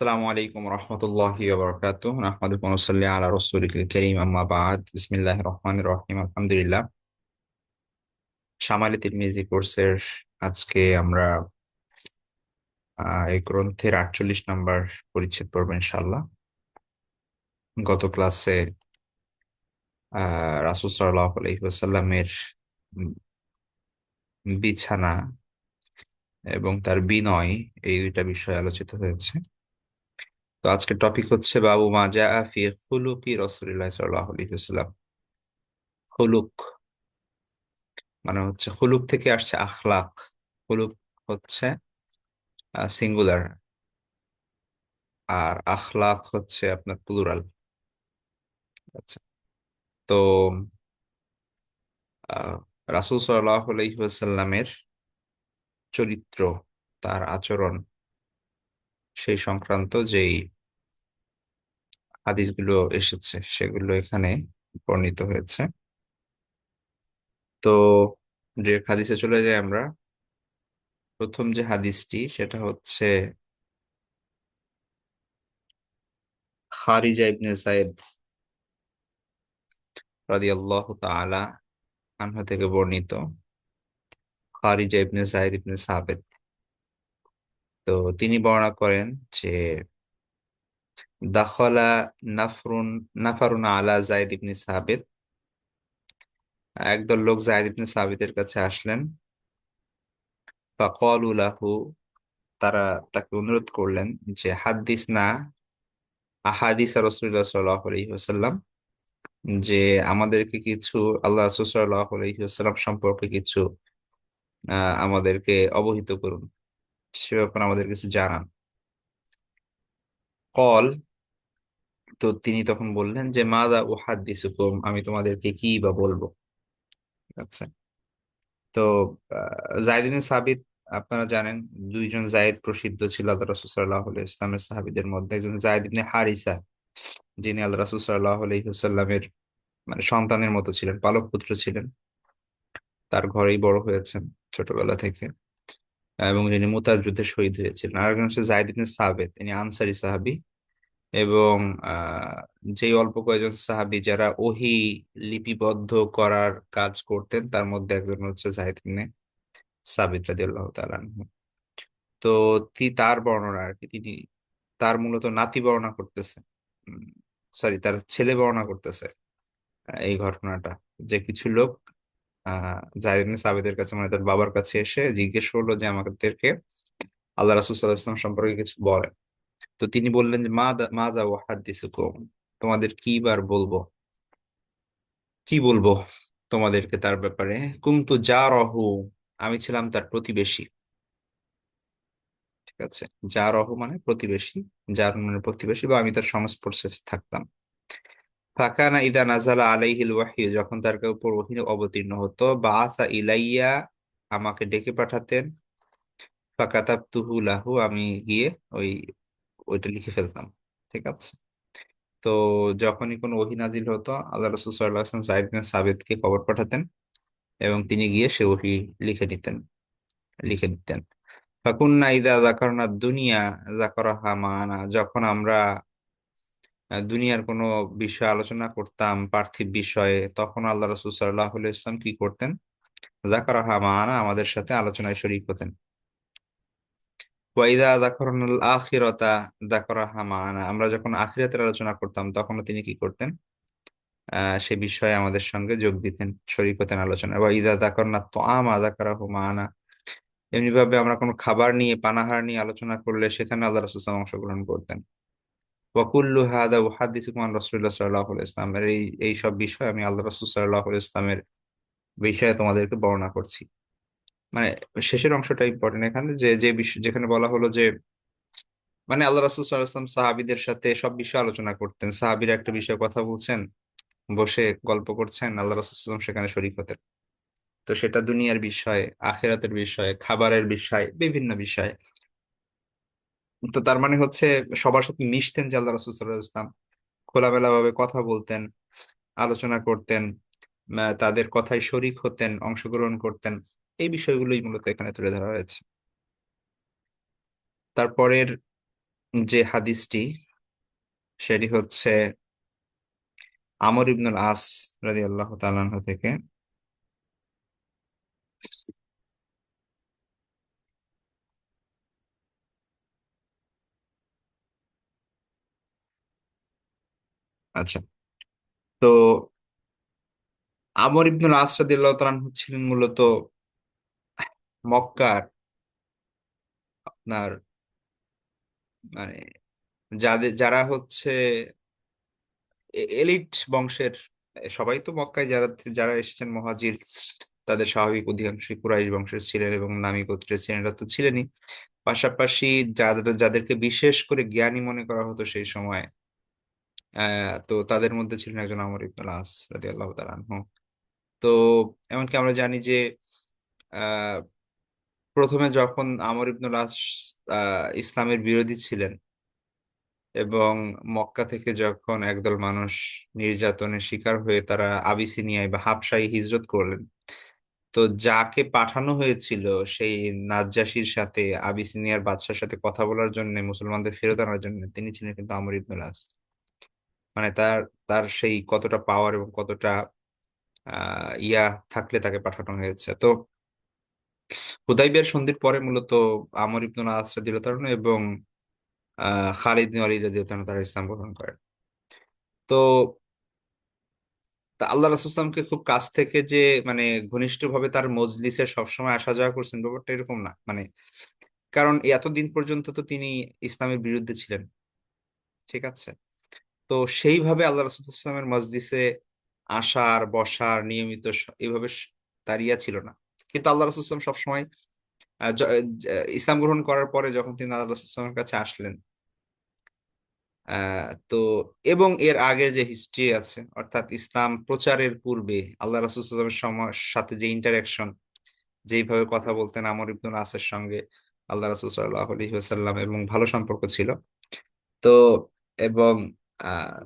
আসসালামু আলাইকুম রহমতুল্লাহি ওয়া বারাকাতুহু নাহমাদুহু ওয়া নুসাল্লি আলা রাসূলিল কারীম আম্মা বা'দ বিসমিল্লাহির রহমানির রহিম আলহামদুলিল্লাহ। শামালি তিরমিজি কোর্সের আজকে আমরা এই গ্রন্থের 48 নম্বর পরিচ্ছেদ পড়বো ইনশাআল্লাহ। গত ক্লাসে রাসূল সাল্লাল্লাহু আলাইহি ওয়াসাল্লামের উম, বিছানা এবং তার বিনয় এই দুইটা বিষয় আলোচিত হয়েছে। তো আজকের টপিক হচ্ছে বাবু মা জাআ ফি খুলুকি রাসূলিল্লাহ সাল্লাল্লাহু আলাইহি ওয়াসাল্লাম। খুলুক মানে হচ্ছে খুলুক থেকে আসছে আখলাক। খুলুক হচ্ছে সিঙ্গুলার, আর আখলাক হচ্ছে আপনার প্লুরাল। আচ্ছা, তো আহ, রাসূল সাল্লাল্লাহু আলাইহি ওয়াসাল্লামের চরিত্র, তার আচরণ, সেই সংক্রান্ত যেই হাদিসগুলো এসেছে সেগুলো এখানে বর্ণিত হয়েছে। তো যে হাদিসে চলে যাই আমরা। প্রথম যে হাদিসটি সেটা হচ্ছে খারিজা ইবনে যায়েদ রাদিয়াল্লাহু তাআলা আনহু থেকে বর্ণিত। খারিজা ইবনে যায়েদ ইবনে সাবিত, তো তিনি বর্ণনা করেন যে দাখলা নাফরুন নাফারুন আলা যায়েদ ইবনে সাবিত, একদল লোক যায়েদ ইবনে সাবিতের কাছে আসলেন। ফাকালু লাহু, তারা তাকে অনুরোধ করলেন যে হাদ্দিস না আহাদিস রাসূলুল্লাহ সাল্লাল্লাহু আলাইহি ওয়াসাল্লাম, যে আমাদেরকে কিছু আল্লাহ রাসূল সাল্লাল্লাহু আলাইহি ওয়াসাল্লাম সম্পর্কে কিছু আমাদেরকে অবহিত করুন, সে ব্যাপারে আমাদের কিছু জানান। কল, তো তিনি তখন বললেন যে মাযা উহাদ্দিসুকুম, আমি তোমাদেরকে কি বা বলবো। আচ্ছা, তো যায়েদ বিন সাবিত, আপনারা জানেন দুইজন জায়েদ প্রসিদ্ধ ছিল আল্লাহ রাসূল সাল্লাল্লাহু আলাইহি ওয়াসাল্লামের সাহাবীদের মধ্যে। একজন জায়েদ ইবনে হারিসা, যিনি আল্লাহ রাসূল সাল্লাল্লাহু আলাইহি ওয়াসাল্লামের মানে সন্তানের মতো ছিলেন, পালক পুত্র ছিলেন, তার ঘরেই বড় হয়েছেন ছোটবেলা থেকে, এবং যিনি মুতার যুদ্ধে শহীদ হয়েছিলেন। আর একজন হচ্ছে যায়েদ ইবনে সাবিত, তিনি আনসারী সাহাবী। এবং আহ যেই অল্প কয়েকজন সাহাবী যারা ওহী লিপিবদ্ধ করার কাজ করতেন তার মধ্যে একজন হচ্ছে যায়েদ ইবনে সাবিত রাদিয়াল্লাহু তাআলা আনহু। তো তার বর্ণনা আর কি, তিনি তার মূলত নাতি বর্ণনা করতেছে, সরি তার ছেলে বর্ণনা করতেছে এই ঘটনাটা, যে কিছু লোক যায়েদ ইবনে সাবিতের কাছে মানে তার বাবার কাছে এসে জিজ্ঞেস করলো যে আমাদেরকে আল্লাহ রাসূল সাল্লাল্লাহু আলাইহি ওয়াসাল্লাম সম্পর্কে কিছু বলেন। তো তিনি বললেন যে মা যা ওয়াহাদ্দিসুকুম, তোমাদের কি বার বলবো, কি বলবো তোমাদেরকে তার ব্যাপারে। কুনতু জারাহু, আমি ছিলাম তার প্রতিবেশী। ঠিক আছে, জারাহু মানে প্রতিবেশী, যার মানে প্রতিবেশী, বা আমি তার সংস্পর্শে থাকতাম। ফাকানা ইদা নাজালা আলাইহিল ওয়াহী, যখন তার উপর ওহী অবতীর্ণ হতো, বাআসা ইলাইয়া, আমাকে ডেকে পাঠাতেন। ফাকাতাবতুহু লাহু, আমি গিয়ে ওই ওইটা লিখে ফেলতাম। ঠিক আছে, তো যখনই কোনো ওহী নাজিল হতো আল্লাহ রাসূল সাল্লাল্লাহু আলাইহি ওয়াসাল্লাম যায়েদ বিন সাবিতকে খবর পাঠাতেন, এবং তিনি গিয়ে সে ওহী লিখে নিতেন, লিখে দিতেন। ফাকুন্না ইদা যাকারনা দুনিয়া যাকারাহা মানা, যখন আমরা দুনিয়ার কোনো বিষয় আলোচনা করতাম, পার্থিব বিষয়ে, তখন আল্লাহ রাসূল সাল্লাল্লাহু আলাইহি ওয়াসাল্লাম কি করতেন, যাকারাহা মানা, আমাদের সাথে আলোচনায় শরীক হতেন। ওয়াইদা যাকারনাল আখিরাতা যাকারাহা মানা, আমরা যখন আখিরাতের আলোচনা করতাম তখনও তিনি কি করতেন, সে বিষয়ে আমাদের সঙ্গে যোগ দিতেন, শরীক হতেন আলোচনায়। বা ইদা যাকারনা তুআমা যাকারাহু মানা, এমনি ভাবে আমরা কোনো খাবার নিয়ে, পানাহার নিয়ে আলোচনা করলে সেখানে আল্লাহ রাসূল সাল্লাল্লাহু আলাইহি ওয়াসাল্লাম অংশগ্রহণ করতেন। ওয়াকুল্লু হাদা উহাদ্দিসুকুম আন রাসূলিল্লাহ সাল্লাল্লাহু আলাইহি ওয়াসাল্লাম, এই সব বিষয় আমি আল্লাহ রাসূল সাল্লাল্লাহু আলাইহি ওয়াসাল্লামের বিষয়ে তোমাদেরকে বর্ণনা করছি। মানে শেষের অংশটা ইম্পর্টেন্ট এখানে, যে যে বিষয় যেখানে বলা হলো যে মানে আল্লাহ রাসূল সাল্লাল্লাহু আলাইহি ওয়াসাল্লাম সাহাবীদের সাথে সব বিষয় আলোচনা করতেন। সাহাবীরা একটা বিষয়ে কথা বলছেন, বসে গল্প করছেন, আল্লাহ রাসূল সাল্লাল্লাহু আলাইহি ওয়াসাল্লাম সেখানে শরীক হতেন। তো সেটা দুনিয়ার বিষয়, আখিরাতের বিষয়, খাবারের বিষয়, বিভিন্ন বিষয়। তো তার মানে হচ্ছে সবার সাথে মিশতেন যে আল্লাহ রাসূল সাল্লাল্লাহু আলাইহি ওয়াসাল্লাম, খোলামেলা ভাবে কথা বলতেন, আলোচনা করতেন, তাদের কথায় শরিক হতেন, অংশগ্রহণ করতেন। এই বিষয়গুলোই মূলত এখানে তুলে ধরা হয়েছে। তারপরের যে হাদিসটি, সেটি হচ্ছে আমর ইবনুল আস রাদিয়াল্লাহু তাআলা আনহু থেকে। আচ্ছা, তো আমর ইবনুল আস রাদিয়াল্লাহু তাআলা আনহু ছিলেন মূলত মক্কার আপনার মানে যারা হচ্ছে এলিট বংশের, সবাই তো মক্কায় যারা যারা এসেছেন মহাজির, তাদের স্বাভাবিক অধিকাংশই কুরাইশ বংশের ছিলেন এবং নামী গোত্রের ছিলেন, এরা তো ছিলেনই। পাশাপাশি যাদেরকে বিশেষ করে জ্ঞানী মনে করা হতো সেই সময়, তো তাদের মধ্যে ছিলেন একজন আমর ইবনুল আস রাদিয়াল্লাহু তাআলা আনহু। তো এমনকি আমরা জানি যে আহ প্রথমে যখন আমর ইবনুল আস ইসলামের বিরোধী ছিলেন, এবং মক্কা থেকে যখন একদল মানুষ নির্যাতনের শিকার হয়ে তারা আবিসিনিয়ায় বা হাবশায় হিজরত করলেন, তো যাকে পাঠানো হয়েছিল সেই নাজ্জাশীর সাথে, আবিসিনিয়ার বাদশার সাথে কথা বলার জন্য, মুসলমানদের ফেরত আনার জন্য, তিনি ছিলেন কিন্তু আমর ইবনুল আস। মানে তার তার সেই কতটা পাওয়ার এবং কতটা ইয়া থাকলে তাকে পাঠানো হয়েছে। তো হুদাইবিয়ার সন্ধির পরে মূলত আমর ইবনুল আস রাদিয়াল্লাহু তাআলা এবং খালিদ বিন ওয়ালিদ রাদিয়াল্লাহু তাআলা তারা ইসলাম গ্রহণ করেন। তো তা আল্লাহ রাসূল সাল্লাল্লাহু খুব কাছ থেকে যে মানে ঘনিষ্ঠভাবে তার মজলিসে সবসময় আসা যাওয়া করছেন, ব্যাপারটা এরকম না। মানে কারণ এতদিন পর্যন্ত তো তিনি ইসলামের বিরুদ্ধে ছিলেন, ঠিক আছে? তো সেইভাবে আল্লাহ রাসূল সাল্লাল্লাহু আলাইহি ওয়াসাল্লামের মজলিসে আসার বসার নিয়মিত এইভাবে তার ইয়া ছিল না। কিন্তু আল্লাহ রাসূল সাল্লাল্লাহু আলাইহি ওয়াসাল্লাম সবসময় ইসলাম গ্রহণ করার পরে যখন তিনি আল্লাহ রাসূল সাল্লাল্লাহু আলাইহি ওয়াসাল্লামের কাছে আসলেন, তো এবং এর আগে যে হিস্ট্রি আছে, অর্থাৎ ইসলাম প্রচারের পূর্বে আল্লাহ রাসূল সাল্লাল্লাহু আলাইহি ওয়াসাল্লামের সাথে যে ইন্টারাকশন, যেইভাবে কথা বলতেন আমর ইবনুল আসের সঙ্গে আল্লাহ রাসূল সাল্লাল্লাহু আলাইহি ওয়াসাল্লাম, এবং ভালো সম্পর্ক ছিল। তো এবং আহ,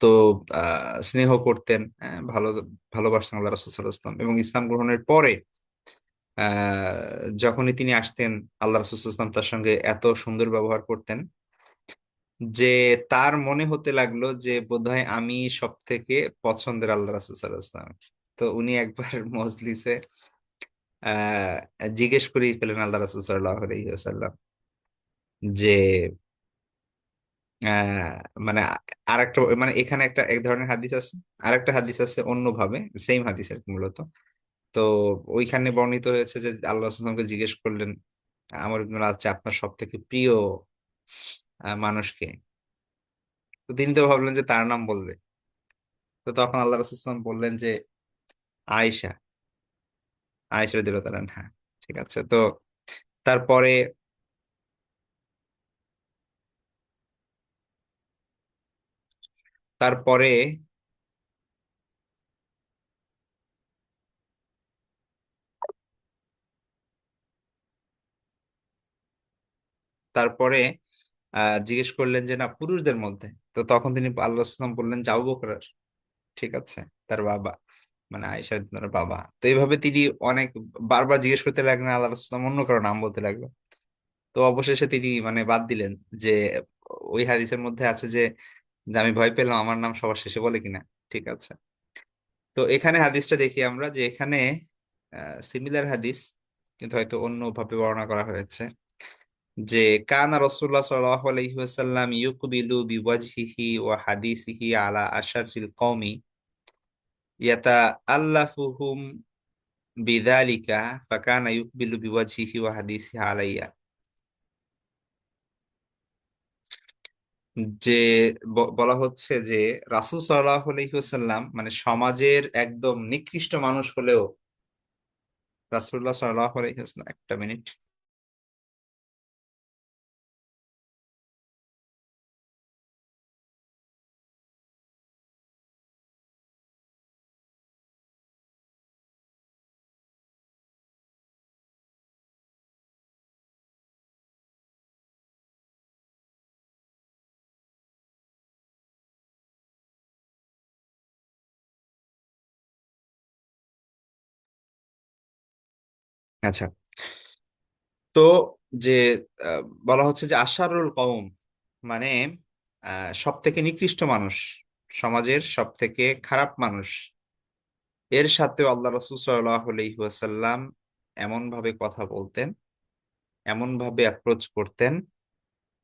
তো স্নেহ করতেন, ভালোবাসতেন আল্লাহ রাসূল সাল্লাল্লাহু আলাইহি ওয়াসাল্লাম। এবং ইসলাম গ্রহণের পরে যখনই তিনি আসতেন, আল্লাহ রাসূল সাল্লাল্লাহু আলাইহি ওয়াসাল্লাম তার সঙ্গে এত সুন্দর ব্যবহার করতেন যে তার মনে হতে লাগলো যে বোধহয় আমি সব থেকে পছন্দের আল্লাহ রাসূল সাল্লাল্লাহু আলাইহি ওয়াসাল্লাম। তো উনি একবার মজলিসে জিজ্ঞেস করেই ফেলেন আল্লাহ রাসূল সাল্লাল্লাহু আলাইহি ওয়াসাল্লাম যে আহ, মানে আরেকটা, মানে এখানে একটা এক ধরনের হাদিস আছে, আরেকটা হাদিস আছে অন্যভাবে, সেম হাদিস আর কি মূলত। তো ওইখানে বর্ণিত হয়েছে যে আল্লাহ রাসূল সাল্লাল্লাহু আলাইহি ওয়াসাল্লামকে জিজ্ঞেস করলেন, আমার ইবনুল আচ্ছা আপনার সব থেকে প্রিয় মানুষকে। তো তিনি তো ভাবলেন যে তার নাম বলবে। তো তখন আল্লাহ রাসূল সাল্লাল্লাহু আলাইহি ওয়াসাল্লাম বললেন যে আয়েশা, আয়েশা রাদিয়াল্লাহু তাআলা আনহা। ঠিক আছে, তো তারপরে তারপরে তারপরে জিজ্ঞেস করলেন যে না, পুরুষদের মধ্যে। তো তখন তিনি আল্লাহ রাসূল সাল্লাল্লাহু আলাইহি ওয়াসাল্লাম বললেন যে আবু বকর। ঠিক আছে, তার বাবা, মানে আয়েশা তার বাবা। তো এইভাবে তিনি অনেক বারবার জিজ্ঞেস করতে লাগলেন, আল্লাহ রাসূল সাল্লাল্লাহু আলাইহি ওয়াসাল্লাম অন্য কারো নাম বলতে লাগলো। তো অবশেষে তিনি মানে বাদ দিলেন যে ওই হাদিসের মধ্যে আছে যে আমি ভয় পেলাম আমার নাম সবার শেষে বলে কিনা। ঠিক আছে, তো এখানে হাদিসটা দেখি আমরা যে এখানে সিমিলার হাদিস, কিন্তু হয়তো অন্য ভাবে বর্ণনা করা হয়েছে যে কানা রাসূলুল্লাহ সাল্লাল্লাহু আলাইহি ওয়াসাল্লাম ইউকবিলু বিওয়াজহিহি ওয়া হাদিসিহি আলা আশারিল কওমি ইয়াতাআল্লাফুহুম বিযালিকা ফাকানা ইউকবিলু বিওয়াজহিহি ওয়া হাদিসিহি আলাইয়া। যে বলা হচ্ছে যে রাসূল সাল্লাল্লাহু আলাইহি ওয়াসাল্লাম মানে সমাজের একদম নিকৃষ্ট মানুষ হলেও, রাসূলুল্লাহ সাল্লাল্লাহু আলাইহি ওয়াসাল্লাম, একটা মিনিট। আচ্ছা, তো যে বলা হচ্ছে যে আশারুল কওম, মানে সব থেকে নিকৃষ্ট মানুষ, সমাজের সব থেকে খারাপ মানুষ, এর সাথেও আল্লাহ রসুল সাল্লাল্লাহু আলাইহি ওয়াসাল্লাম এমন ভাবে কথা বলতেন, এমন ভাবে অ্যাপ্রোচ করতেন,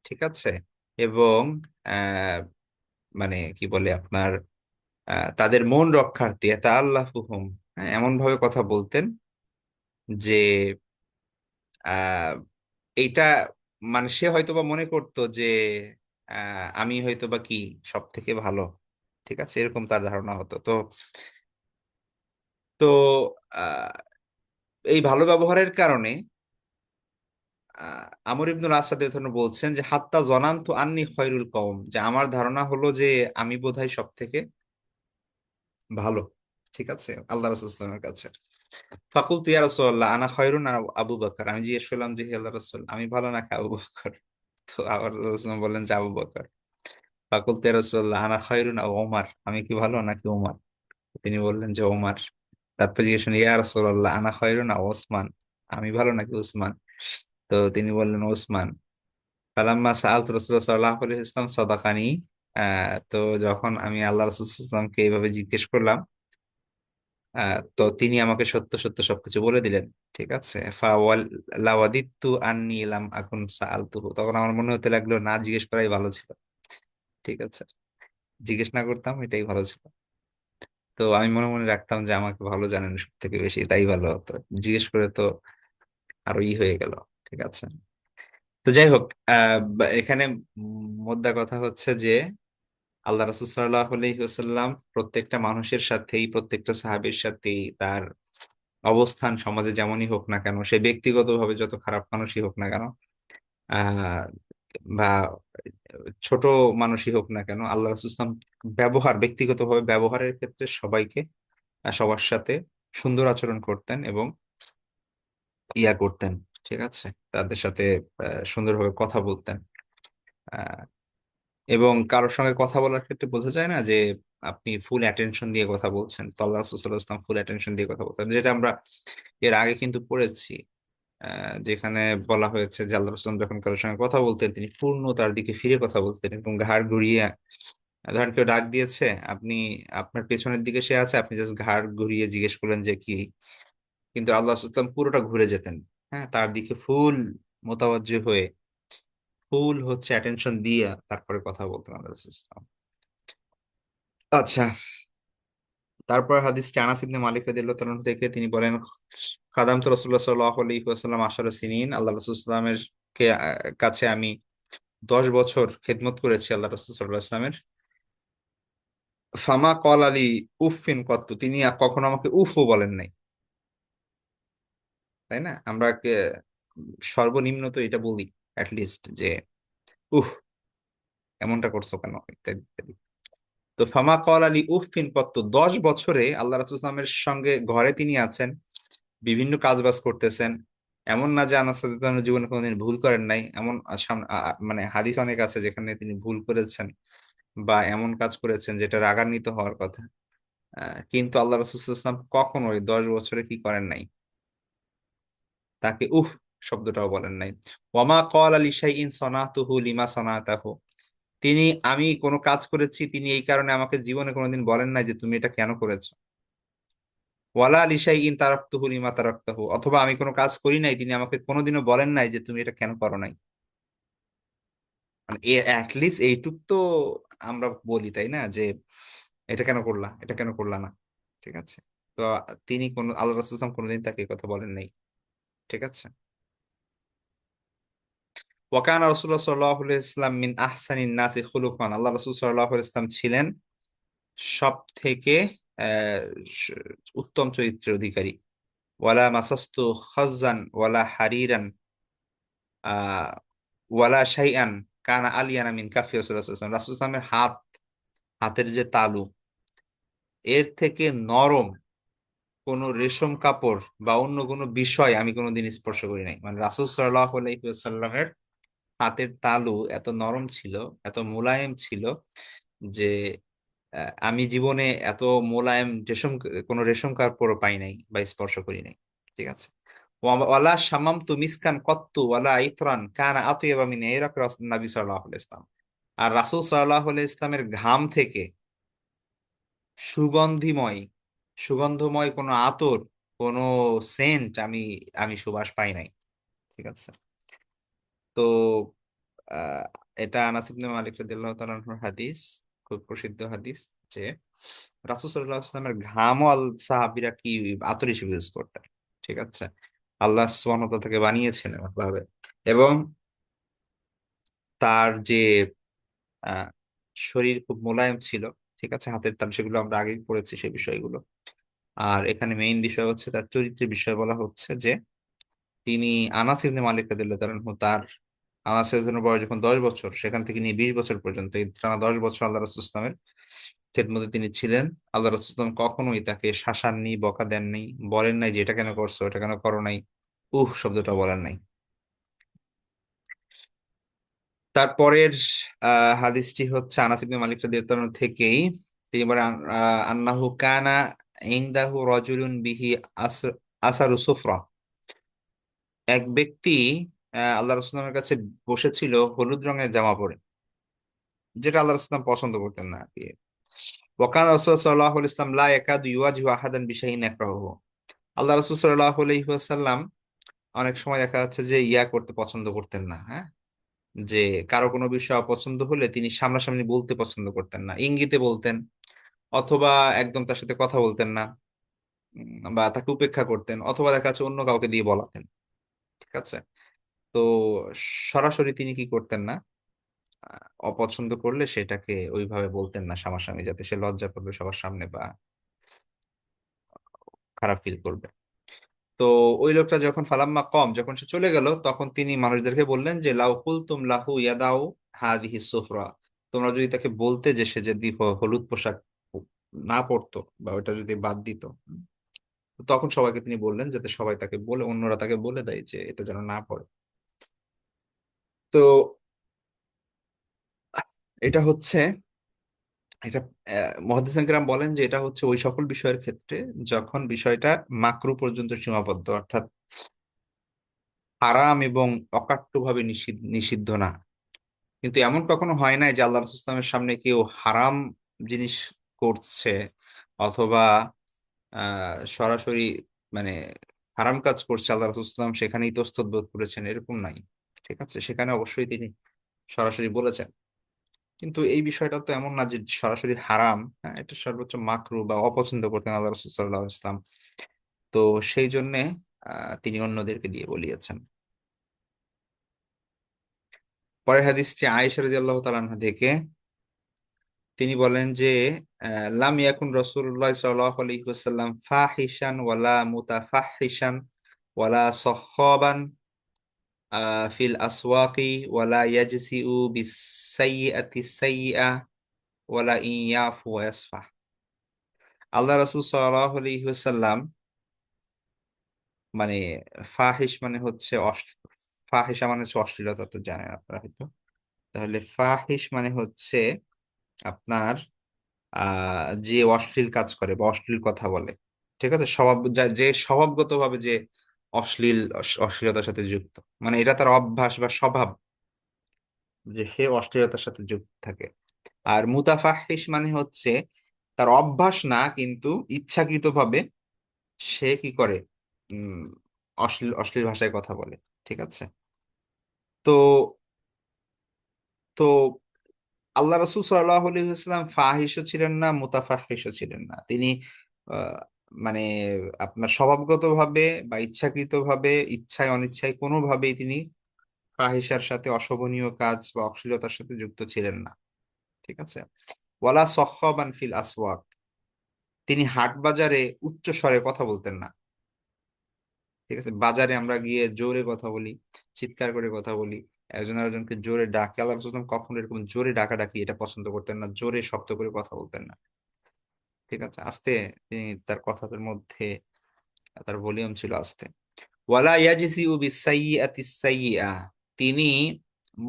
ঠিক আছে। এবং আহ, মানে কি বলে আপনার, তাদের মন রক্ষার্থে তা আল্লাহুহুম, এমন ভাবে কথা বলতেন যে আহ এইটা, মানে সে হয়তোবা মনে করতো যে আমি হয়তোবা কি সব থেকে ভালো, ঠিক আছে, এরকম তার ধারণা হতো। তো তো আহ, এই ভালো ব্যবহারের কারণে আমর ইবনুল আসাদ এ ধরনের বলছেন যে হাত্তা জনান্তু আন্নি খয়রুল কওম, যে আমার ধারণা হলো যে আমি বোধহয় সব থেকে ভালো, ঠিক আছে, আল্লাহ রাসূলের কাছে। ফাকুলতু ইয়া রাসূলুল্লাহ আনা খয়রুন না আবু বকর, আমি জিজ্ঞেস করলাম যে হে আল্লাহ রাসূল, আমি ভালো নাকি আবু বকর? তো আবার রাসূল বললেন যে আবু বকর। ফাকুলতু ইয়া রাসূলুল্লাহ আনা খয়রুন আও ওমর, আমি কি ভালো নাকি ওমর? তিনি বললেন যে ওমর। তারপর জিজ্ঞেস করলেন ইয়া রাসূলুল্লাহ আনা খয়রুন আও ওসমান, আমি ভালো নাকি উসমান? তো তিনি বললেন ওসমান। ফালাম্মা সাআলতু রাসূলুল্লাহ সাল্লাল্লাহু আলাইহি ওয়াসাল্লাম সাদাকানি, তো যখন আমি আল্লাহ রাসূল সাল্লাল্লাহু আলাইহি ওয়াসাল্লামকে এইভাবে জিজ্ঞেস করলাম, তো তিনি আমাকে সত্য সত্য সবকিছু বলে দিলেন, ঠিক আছে। লাওয়াদিত্তু আন্নী লাম আকুন সাআলতুহু, তখন আমার মনে হতে লাগলো না জিজ্ঞেস করাই ভালো ছিল, ঠিক আছে, জিজ্ঞেস না করতাম এটাই ভালো ছিল। তো আমি মনে মনে রাখতাম যে আমাকে ভালো জানেন সব থেকে বেশি, তাই ভালো হতো, জিজ্ঞেস করে তো আরো হয়ে গেল, ঠিক আছে। তো যাই হোক, এখানে মোদ্দা কথা হচ্ছে যে আল্লাহ রাসূল সাল্লাল্লাহু আলাইহি ওয়াসাল্লাম প্রত্যেকটা মানুষের সাথেই, প্রত্যেকটা সাহাবীর সাথেই তার অবস্থান সমাজে যেমনই হোক না কেন, সে ব্যক্তিগতভাবে যত খারাপ মানুষই হোক না কেন, আহ বা ছোট মানুষই হোক না কেন, আল্লাহ রাসূল ইসলাম ব্যক্তিগতভাবে ব্যবহারের ক্ষেত্রে সবাইকে, সবার সাথে সুন্দর আচরণ করতেন এবং করতেন, ঠিক আছে, তাদের সাথে সুন্দরভাবে কথা বলতেন। আহ, এবং কারোর সঙ্গে কথা বলার ক্ষেত্রে বোঝা যায় না যে আপনি ফুল অ্যাটেনশন দিয়ে কথা বলছেন, তো আল্লাহ রাসূল সাল্লাল্লাহু আলাইহি ওয়াসাল্লাম ফুল অ্যাটেনশন দিয়ে কথা বলতেন, যেটা আমরা এর আগে কিন্তু পড়েছি। যেখানে বলা হয়েছে যে আল্লাহ রাসূল যখন কারোর সঙ্গে কথা বলতেন তিনি পূর্ণ তার দিকে ফিরে কথা বলতেন এবং ঘাড় ঘুরিয়ে, ধরেন কেউ ডাক দিয়েছে, আপনি আপনার পেছনের দিকে সে আছে, আপনি জাস্ট ঘাড় ঘুরিয়ে জিজ্ঞেস করলেন যে কি, কিন্তু আল্লাহ রাসূল সাল্লাল্লাহু আলাইহি ওয়াসাল্লাম পুরোটা ঘুরে যেতেন, হ্যাঁ, তার দিকে ফুল মোতাবাজ্জি হয়ে, ফুল হচ্ছে অ্যাটেনশন দিয়ে তারপরে কথা বলতেন আল্লাহ রাসূল সাল্লাল্লাহু আলাইহি ওয়াসাল্লাম। আচ্ছা, তারপর হাদিসটি আনাস ইবনে মালিক রাদিয়াল্লাহু তাআলা আনহু থেকে, তিনি বলেন খাদামতু রাসূলুল্লাহ সাল্লাল্লাহু আলাইহি ওয়াসাল্লাম আশারা সিনিন, আল্লাহ রাসূল সাল্লাল্লাহু আলাইহি ওয়াসাল্লামের কাছে আমি 10 বছর খেদমত করেছি আল্লাহ রাসূল সাল্লাল্লাহু আলাইহি ওয়াসাল্লামের। ফামা কল আলী উফিন কত্তু, তিনি কখনো আমাকে উফও বলেন নাই, তাই না? আমরা সর্বনিম্ন তো এটা বলি লিস্ট যে উফ, এমনটা করছো কেন, ইত্যাদি ইত্যাদি। তো ফামা কল আলী উফিন কত্তু, 10 বছরে আল্লাহ রাসূল সাল্লাল্লাহু আলাইহি ওয়াসাল্লামের সঙ্গে ঘরে তিনি আছেন, বিভিন্ন কাজ বাজ করতেছেন, এমন না যে আনাস রাদিয়াল্লাহু আনহু জীবনে কোনোদিন ভুল করেন নাই, এমন মানে হাদিস অনেক আছে যেখানে তিনি ভুল করেছেন বা এমন কাজ করেছেন যেটা রাগান্বিত হওয়ার কথা। কিন্তু আল্লাহ রাসূল সাল্লাল্লাহু আলাইহি ওয়াসাল্লাম কখনোই 10 বছরে কি করেন নাই, তাকে উফ শব্দটাও বলেন নাই। ওয়ামা ক্বালা লিশাইইন সনাতুহু লিমা সনাতাহু, তিনি, আমি কোনো কাজ করেছি তিনি এই কারণে আমাকে জীবনে কোনোদিন বলেন নাই যে তুমি এটা কেন করেছো। ওয়ালা লিশাইইন তারাকতুহু লিমা তারাকতাহু, অথবা আমি কোনো কাজ করি নাই তিনি আমাকে কোনোদিনও বলেন নাই যে তুমি এটা কেন করো নাই। মানে অ্যাটলিস্ট এইটুক তো আমরা বলি, তাই না, যে এটা কেন করলা, এটা কেন করলা না, ঠিক আছে। তো তিনি কোন, আল্লাহ রাসূল সাল্লাল্লাহু আলাইহি ওয়াসাল্লাম কোনোদিন তাকে এই কথা বলেন নাই, ঠিক আছে। ওয়াকানা রাসূলুল্লাহ সাল্লাল্লাহু আলাইহি ওয়াসাল্লাম মিন আহসানিন নাসি খুলুকান, আল্লাহ রাসূল সাল্লাল্লাহু আলাইহি ওয়াসাল্লাম ছিলেন সব থেকে আহ, স- উত্তম চরিত্রের অধিকারী। ওয়ালা মাসাস্তু খাজ্জান ওয়ালা হারিরান, আহ ওয়ালা শাইআন কানা আলিয়ানা মিন কাফি রাসূলুল্লাহ সাল্লাল্লাহু আলাইহি ওয়াসাল্লাম, রাসূল সাল্লাল্লাহু আলাইহি ওয়াসাল্লামের হাত, হাতের যে তালু, এর থেকে নরম কোন রেশম কাপড় বা অন্য কোনো বিষয় আমি কোনোদিন স্পর্শ করি নাই। মানে রাসূল সাল্লাল্লাহু আলাইহি ওয়াসাল্লামের হাতের তালু এত নরম ছিল, এত মোলায়েম ছিল যে আমি জীবনে এত মোলায়েম রেশম, কোনো রেশম কাপড়ও পাই নাই বা স্পর্শ করি নাই, ঠিক আছে। ওয়ালা শামাম তু মিসকান কত্তু ওয়ালা ইতরান কানা আতইবা মিন ইরাক নবী সাল্লাল্লাহু আলাইহি ইসলাম। আর রাসূল সাল্লাল্লাহু আলাইহি ইসলামের ঘাম থেকে সুগন্ধিময় সুগন্ধময় কোনো আতর, কোনো সেন্ট আমি আমি সুবাস পাই নাই। ঠিক আছে। তো আহ, এটা আনাস ইবনে মালিক রাদিয়াল্লাহু তাআলা আনহুর হাদিস, খুব প্রসিদ্ধ হাদিস, যে রাসূল সাল্লাল্লাহু আলাইহি ওয়াসাল্লামের ঘামও আল সাহাবীরা কি আতর হিসেবে ইউজ করতেন। ঠিক আছে। আল্লাহ সুবহানাহু ওয়া তাআলা তাকে বানিয়েছেন এমনভাবে। এবং তার যে আহ, শরীর খুব মোলায়েম ছিল। ঠিক আছে, হাতের তালু, সেগুলো আমরা আগেই পড়েছি সেই বিষয়গুলো। আর এখানে মেইন বিষয় হচ্ছে তার চরিত্রের বিষয় বলা হচ্ছে যে তিনি আনাস ইবনে মালিক রাদিয়াল্লাহু তাআলা আনহু, তার আনাস রাদিয়াল্লাহু বয়স যখন 10 বছর, সেখান থেকে নিয়ে 20 বছর পর্যন্ত এই টানা 10 বছর আল্লাহ রাসূল ইসলামের খেদমতে তিনি ছিলেন। আল্লাহ রাসূল ইসলাম কখনোই তাকে শাসাননি, বকা দেননি, বলেন নাই যে এটা কেন করছো, এটা কেন করো নাই, শব্দটা বলেন নাই। তারপরের হাদিসটি হচ্ছে আনাস ইবনে মালিক রাদিয়াল্লাহু তাআলা থেকেই। তিনি বলেন আন্নাহু কানা ইনদাহু রাজুলুন বিহি আসারু সুফরা। এক ব্যক্তি আল্লাহ রাসূলের কাছে বসেছিল হলুদ রঙের জামা পরে, যেটা আল্লাহ রাসূল পছন্দ করতেন না আর কি। ওয়াকান রাসূল সাল্লাল্লাহু আলাইহি ওয়াসাল্লাম লা ইয়াকাদু ইউওয়াজিহু আহাদান বিশাইইন ইয়াকরাহুহু। আল্লাহ রাসূল সাল্লাল্লাহু আলাইহি ওয়াসাল্লাম অনেক সময় দেখা যাচ্ছে যে ইয়া করতে পছন্দ করতেন না, হ্যাঁ, যে কারো কোনো বিষয় অপছন্দ হলে তিনি সামনাসামনি বলতে পছন্দ করতেন না, ইঙ্গিতে বলতেন, অথবা একদম তার সাথে কথা বলতেন না, বা তাকে উপেক্ষা করতেন, অথবা দেখা যাচ্ছে অন্য কাউকে দিয়ে বলাতেন। ঠিক আছে। তো সরাসরি তিনি কি করতেন না, অপছন্দ করলে সেটাকে ওইভাবে বলতেন না সামনাসামনি, যাতে সে লজ্জা পাবে সবার সামনে বা খারাপ ফিল করবে। তো ওই লোকটা যখন ফালাম্মা কম, যখন সে চলে গেল, তখন তিনি মানুষদেরকে বললেন যে লাউ কুলতুম লাহু ইয়াদাউ হাদিহি সুফরা, তোমরা যদি তাকে বলতে যে সে যদি হলুদ পোশাক না পরতো বা ওটা যদি বাদ দিত, তো তখন সবাইকে তিনি বললেন যাতে সবাই তাকে বলে, অন্যরা তাকে বলে দেয় যে এটা যেন না পড়ে। তো এটা হচ্ছে, এটা মুহাদ্দিসিন কেরাম বলেন যে এটা হচ্ছে ওই সকল বিষয়ের ক্ষেত্রে যখন বিষয়টা মাকরু পর্যন্ত সীমাবদ্ধ, অর্থাৎ হারাম এবং অকাট্যভাবে নিষিদ্ধ না। কিন্তু এমন কখনো হয় নাই যে আল্লাহ রাসূল সাল্লাল্লাহু আলাইহি ওয়াসাল্লামের সামনে কেউ হারাম জিনিস করছে, অথবা সরাসরি মানে হারাম কাজ করছে, আল্লাহ রাসূল সাল্লাল্লাহু আলাইহি ওয়াসাল্লাম সেখানেই ইতস্তত বোধ করেছেন, এরকম নাই। ঠিক আছে, সেখানে অবশ্যই তিনি সরাসরি বলেছেন। কিন্তু এই বিষয়টা তো এমন না যে সরাসরি হারাম, হ্যাঁ, এটা সর্বোচ্চ মাকরু বা অপছন্দ করতেন আল্লাহ রাসূল সাল্লাল্লাহু আলাইহি ওয়াসাল্লাম। তো সেই জন্যে তিনি অন্যদেরকে দিয়ে বলিয়েছেন। পরের হাদিসটি আয়েশা রাদিয়াল্লাহু তাআলা আনহা থেকে। তিনি বলেন যে লাম ইয়াকুন রাসূলুল্লাহ সাল্লাল্লাহু আলাইহি ওয়াসাল্লাম ফাহিশান ওয়ালা মুতাফাহিশান ওয়ালা সাখাবান ফিল আসওয়াকি ওয়ালা ইয়াজসিউ বিসাইয়্যাতি সাইয়্যা ওয়ালা ইয়াফু ওয়া ইয়াসফাহ। আল্লাহ রাসূল সাল্লাল্লাহু আলাইহি ওয়াসাল্লাম মানে ফাহিশ মানে হচ্ছে ফাহিশা মানে হচ্ছে অশ্লীলতা, তো জানেন আপনারা হয়তো। তাহলে ফাহিশ মানে হচ্ছে আপনার যে অশ্লীল কাজ করে বা অশ্লীল কথা বলে। ঠিক আছে, যে স্বভাবগত ভাবে যে অশ্লীলতার সাথে যুক্ত, মানে এটা তার অভ্যাস বা স্বভাব যে সে অশ্লীলতার সাথে যুক্ত থাকে। আর মুতাফাহিশ মানে হচ্ছে তার অভ্যাস না, কিন্তু ইচ্ছাকৃতভাবে সে কি করে, উম অশ্লীল অশ্লীল ভাষায় কথা বলে। ঠিক আছে। তো তো আল্লাহ রসুল সাল্লাহ আলাইহি ফাহিশও ছিলেন না, মুতাফাহিশও ছিলেন না। তিনি আহ, মানে আপনার স্বভাবগত ভাবে বা ইচ্ছাকৃত ভাবে, ইচ্ছায় অনিচ্ছায় কোনোভাবেই তিনি ফাহিশার সাথে, অশোভনীয় কাজ বা অশ্লীলতার সাথে যুক্ত ছিলেন না। ঠিক আছে। ওয়ালা সখাবান ফিল আসওয়াক, তিনি হাট বাজারে উচ্চ স্বরে কথা বলতেন না। ঠিক আছে, বাজারে আমরা গিয়ে জোরে কথা বলি, চিৎকার করে কথা বলি, একজন আরেকজনকে জোরে ডাকে, আল্লাহ রাসূল কখনো এরকম জোরে ডাকাডাকি এটা পছন্দ করতেন না, জোরে শব্দ করে কথা বলতেন না। ঠিক আছে, আস্তে তিনি তার কথার মধ্যে তার ভলিউম ছিল আস্তে। ওয়ালা ইয়াজিসিউ বিসাইয়্যাতি সাইয়্যা, তিনি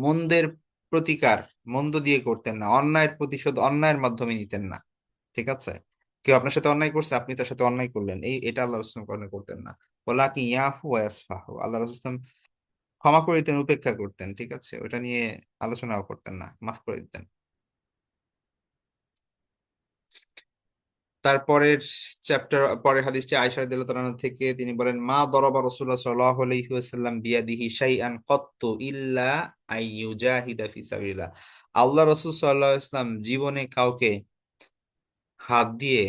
মন্দের প্রতিকার মন্দ দিয়ে করতেন না, অন্যায়ের প্রতিশোধ অন্যায়ের মাধ্যমে নিতেন না। ঠিক আছে, কেউ আপনার সাথে অন্যায় করছে, আপনি তার সাথে অন্যায় করলেন, এটা আল্লাহ রাসূল কখনো করতেন না। ওয়ালাকিন ইয়াফু ওয়া ইয়াসফাহু, আল্লাহ রাসূল সাল্লাল্লাহু আলাইহি ওয়াসাল্লাম ক্ষমা করে দিতেন, উপেক্ষা করতেন, ঠিক আছে, ওটা নিয়ে আলোচনাও করতেন না, মাফ করে দিতেন। তারপরের চ্যাপ্টার, পরের হাদিসটি আয়েশা রাদিয়াল্লাহু তাআলা আনহা থেকে, তিনি বলেন, মা দরাবা রাসূলুল্লাহ সাল্লাল্লাহু আলাইহি ওয়াসাল্লাম বিয়াদিহি শাইআন কাত্তু ইল্লা আইয়ুজাহিদা ফি সাবিলিল্লাহ। আল্লাহ রাসূল সাল্লাল্লাহু আলাইহি ওয়াসাল্লাম জীবনে কাউকে হাত দিয়ে,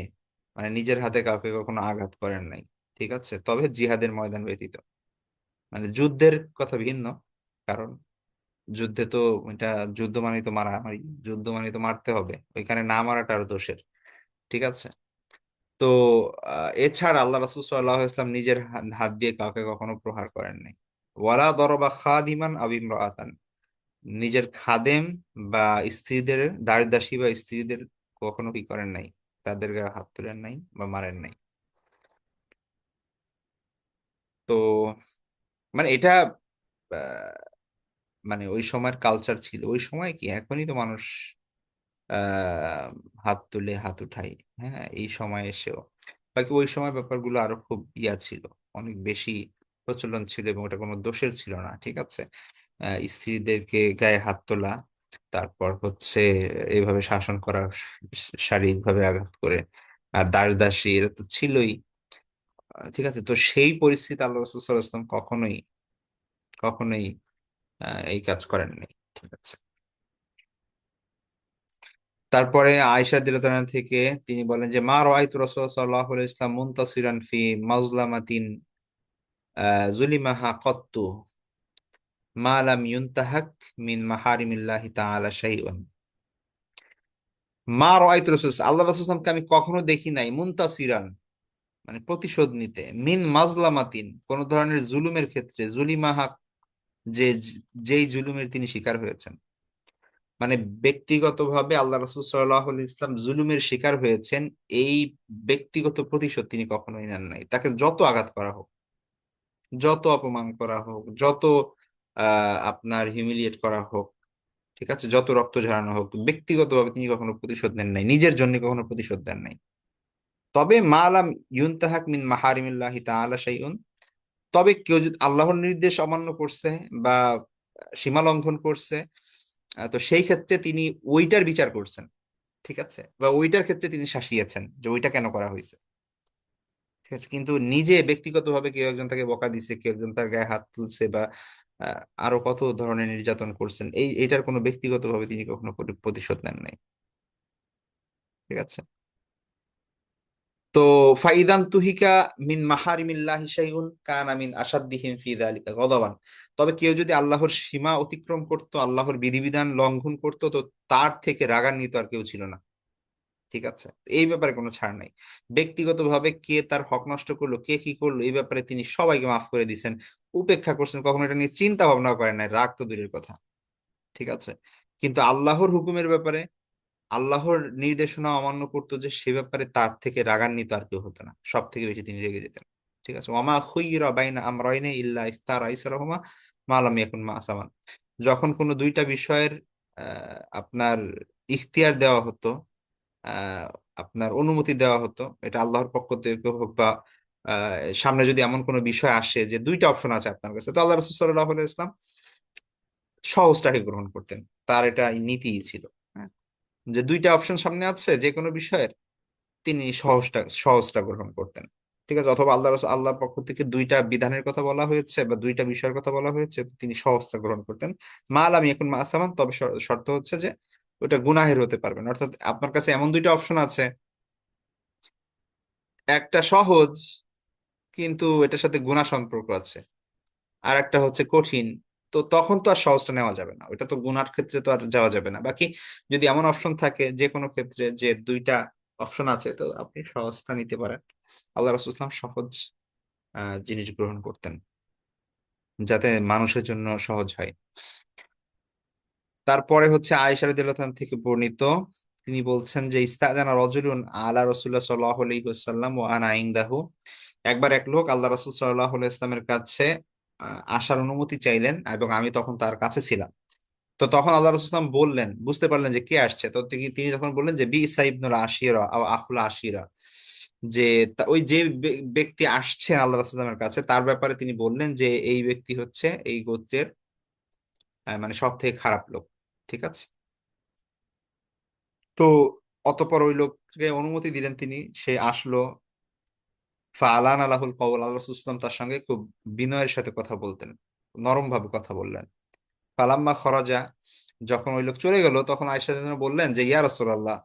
মানে নিজের হাতে কাউকে কখনো আঘাত করেন নাই, ঠিক আছে, তবে জিহাদের ময়দান ব্যতীত। মানে যুদ্ধের কথা ভিন্ন, কারণ যুদ্ধে তো এটা, যুদ্ধ মানে তো মারামারি, যুদ্ধ মানে তো মারতে হবে, ওইখানে না মারাটা আরো দোষের, ঠিক আছে। তো এছাড়া আল্লাহ রাসূল সাল্লাল্লাহু আলাইহি ওয়াসাল্লাম নিজের হাত দিয়ে কাউকে কখনো প্রহার করেন নাই। ওয়ালা দরবা খাদিমান আও ইমরাআতান, নিজের খাদেম বা স্ত্রীদের, দাসী বা স্ত্রীদের কখনো কি করেন নাই, তাদের গায়ে হাত তুলেন নাই বা মারেন নাই। তো মানে এটা আহ, মানে ওই সময়ের কালচার ছিল, ওই সময় কি, এখনই তো মানুষ আহ হাত তুলে, হাত উঠাই, হ্যাঁ, এই সময় এসেও। বাকি ওই সময় ব্যাপারগুলো আরো খুব ছিল, অনেক বেশি প্রচলন ছিল, এবং ওটা কোনো দোষের ছিল না, ঠিক আছে। স্ত্রীদেরকে গায়ে হাত তোলা, তারপর হচ্ছে এইভাবে শাসন করা, শারীরিক ভাবে আঘাত করে, আর দাসী এরা তো ছিলই। ঠিক আছে, তো সেই পরিস্থিতি আল্লাহ রাসূল সাল্লাল্লাহু আলাইহি ওয়াসাল্লাম কখনোই, কখনোই এই কাজ করেননি, ঠিক আছে। তারপরে আয়েশা রাদিয়াল্লাহু তাআলা থেকে তিনি বলেন যে, মা রাআইতু রাসূলুল্লাহ সাল্লাল্লাহু আলাইহি ওয়াসাল্লাম মুনতাসিরান ফি মাজলামাতিন যুলিমাহা কাত্তু মা লাম ইউনতাহাক মিন মাহারিমিল্লাহি তাআলা শাইউন। মা রাআইতু রাসূল, আল্লাহ রাসূল সাল্লাল্লাহু আলাইহি ওয়াসাল্লামকে আমি কখনো দেখি নাই, মুনতাসিরান মানে প্রতিশোধ নিতে, মিন মাজলামাতিন কোন ধরনের জুলুমের ক্ষেত্রে, জুলিমাহা যে, যেই জুলুমের তিনি শিকার হয়েছেন, মানে ব্যক্তিগতভাবে আল্লাহ রাসূল সাল্লাল্লাহু আলাইহি ইসলাম জুলুমের শিকার হয়েছেন, এই ব্যক্তিগত প্রতিশোধ তিনি কখনোই নেন নাই। তাকে যত আঘাত করা হোক, যত অপমান করা হোক, যত আপনার হিউমিলিয়েট করা হোক, ঠিক আছে, যত রক্ত ঝরানো হোক, ব্যক্তিগতভাবে তিনি কখনো প্রতিশোধ নেন নাই, নিজের জন্য কখনো প্রতিশোধ দেন নাই। তবে মা লাম ইউনতাহাক মিন মাহারিমিল্লাহি তাআলা শাইউন, তবে কেউ যদি আল্লাহর নির্দেশ অমান্য করছে বা সীমা লঙ্ঘন করছে, তো সেই ক্ষেত্রে তিনি ওইটার বিচার করছেন, ঠিক আছে, বা ওইটার ক্ষেত্রে তিনি শাসিয়েছেন যে ওইটা কেন করা হয়েছে, ঠিক আছে। কিন্তু নিজে ব্যক্তিগতভাবে কেউ একজন তাকে বকা দিছে, কেউ একজন তার গায়ে হাত তুলছে, বা আরো কত ধরনের নির্যাতন করছেন, এইটার কোনো ব্যক্তিগতভাবে তিনি কখনো প্রতিশোধ নেন নাই, ঠিক আছে। তো ফাইদান তুহিকা মিন মাহারিমিল্লাহি শাইউন কানা মিন আসাদ্দিহিম ফি যালিকা গদাবান, তবে কেউ যদি আল্লাহর সীমা অতিক্রম করতো, আল্লাহর বিধিবিধান লঙ্ঘন করতো, তো তার থেকে রাগান্বিত আর কেউ ছিল না, ঠিক আছে। এই ব্যাপারে কোনো ছাড় নাই। ব্যক্তিগতভাবে কে তার হক নষ্ট করলো, কে কি করলো, এই ব্যাপারে তিনি সবাইকে মাফ করে দিয়েছেন, উপেক্ষা করছেন, কখনো এটা নিয়ে চিন্তা ভাবনা করেন নাই, রাগ তো দূরের কথা, ঠিক আছে। কিন্তু আল্লাহর হুকুমের ব্যাপারে, আল্লাহর নির্দেশনা অমান্য করতো, যে সে ব্যাপারে তার থেকে রাগান্বিত আর কেউ হতো না, সব থেকে বেশি তিনি রেগে যেতেন, ঠিক আছে। ওয়ামা খুইরা বাইনা আমরাইনি ইল্লা ইখতারা আইসারাহুমা মা লাম ইয়াকুন মাসামান, যখন কোনো দুইটা বিষয়ের আপনার ইখতিয়ার দেওয়া হতো, আহ আপনার অনুমতি দেওয়া হতো, এটা আল্লাহর পক্ষ থেকে হোক বা সামনে যদি এমন কোনো বিষয় আসে যে দুইটা অপশন আছে আপনার কাছে, তো আল্লাহ রাসূল সাল্লাল্লাহু আলাইহি ইসলাম সহজটাকে গ্রহণ করতেন, তার এটা নীতিই ছিল, হ্যাঁ, যে দুইটা অপশন সামনে আছে যে কোনো বিষয়ের, তিনি সহজটা গ্রহণ করতেন, ঠিক আছে। অথবা আল্লাহর পক্ষ থেকে দুইটা বিধানের কথা বলা হয়েছে বা দুইটা বিষয়ের কথা বলা হয়েছে, তো তিনি সহজটা গ্রহণ করতেন। মা আলাম এখন মা আসামান, তবে শর্ত হচ্ছে যে ওটা গুনাহের হতে পারবেন, অর্থাৎ আপনার কাছে এমন দুইটা অপশন আছে, একটা সহজ কিন্তু এটার সাথে গুনাহ সম্পর্ক আছে, আর একটা হচ্ছে কঠিন, তো তখন তো আর সহজটা নেওয়া যাবে না, ওটা তো গুনার ক্ষেত্রে তো আর যাওয়া যাবে না। বাকি যদি এমন অপশন থাকে যে কোনো ক্ষেত্রে যে দুইটা অপশন আছে, তো আপনি সহজটা নিতে পারেন। আল্লাহ রাসূল সাল্লাল্লাহু আলাইহি ওয়াসাল্লাম সহজ জিনিস গ্রহণ করতেন, যাতে মানুষের জন্য সহজ হয়। তারপরে হচ্ছে আয়েশা রাদিয়াল্লাহু আনহা থেকে বর্ণিত, তিনি বলছেন যে, ইস্তাজানা রাজুলুন আলা রাসূলিল্লাহ সাল্লাল্লাহু আলাইহি ওয়াসাল্লাম ওয়া আনা ইনদাহু, একবার এক লোক আল্লাহ রাসূল সাল্লাল্লাহু আলাইহি ওয়াসাল্লামের কাছে আসার অনুমতি চাইলেন, এবং আমি তখন তার কাছে ছিলাম। তো তখন আল্লাহ রাসূল সাল্লাল্লাহু আলাইহি ওয়াসাল্লাম বললেন, বুঝতে পারলেন যে কে আসছে, তো তিনি তখন বললেন যে, বিঈসা ইবনুল আশিরা আও আখুল আশিরা, যে ওই যে ব্যক্তি আসছেন আল্লাহ রাসূলের কাছে, তার ব্যাপারে তিনি বললেন যে এই ব্যক্তি হচ্ছে এই গোত্রের মানে সব থেকে খারাপ লোক। ঠিক আছে। তো অতঃপর ওই লোককে অনুমতি দিলেন তিনি, সে আসলো। ফালান আলাহুল কওল, আল্লাহ রাসূল সাল্লাল্লাহু আলাইহি ওয়াসাল্লাম তার সঙ্গে খুব বিনয়ের সাথে কথা বলতেন, নরম ভাবে কথা বললেন। ফালাম্মা খরাজা, যখন ওই লোক চলে গেল, তখন আয়েশা যেন বললেন যে ইয়া রাসূলুল্লাহ,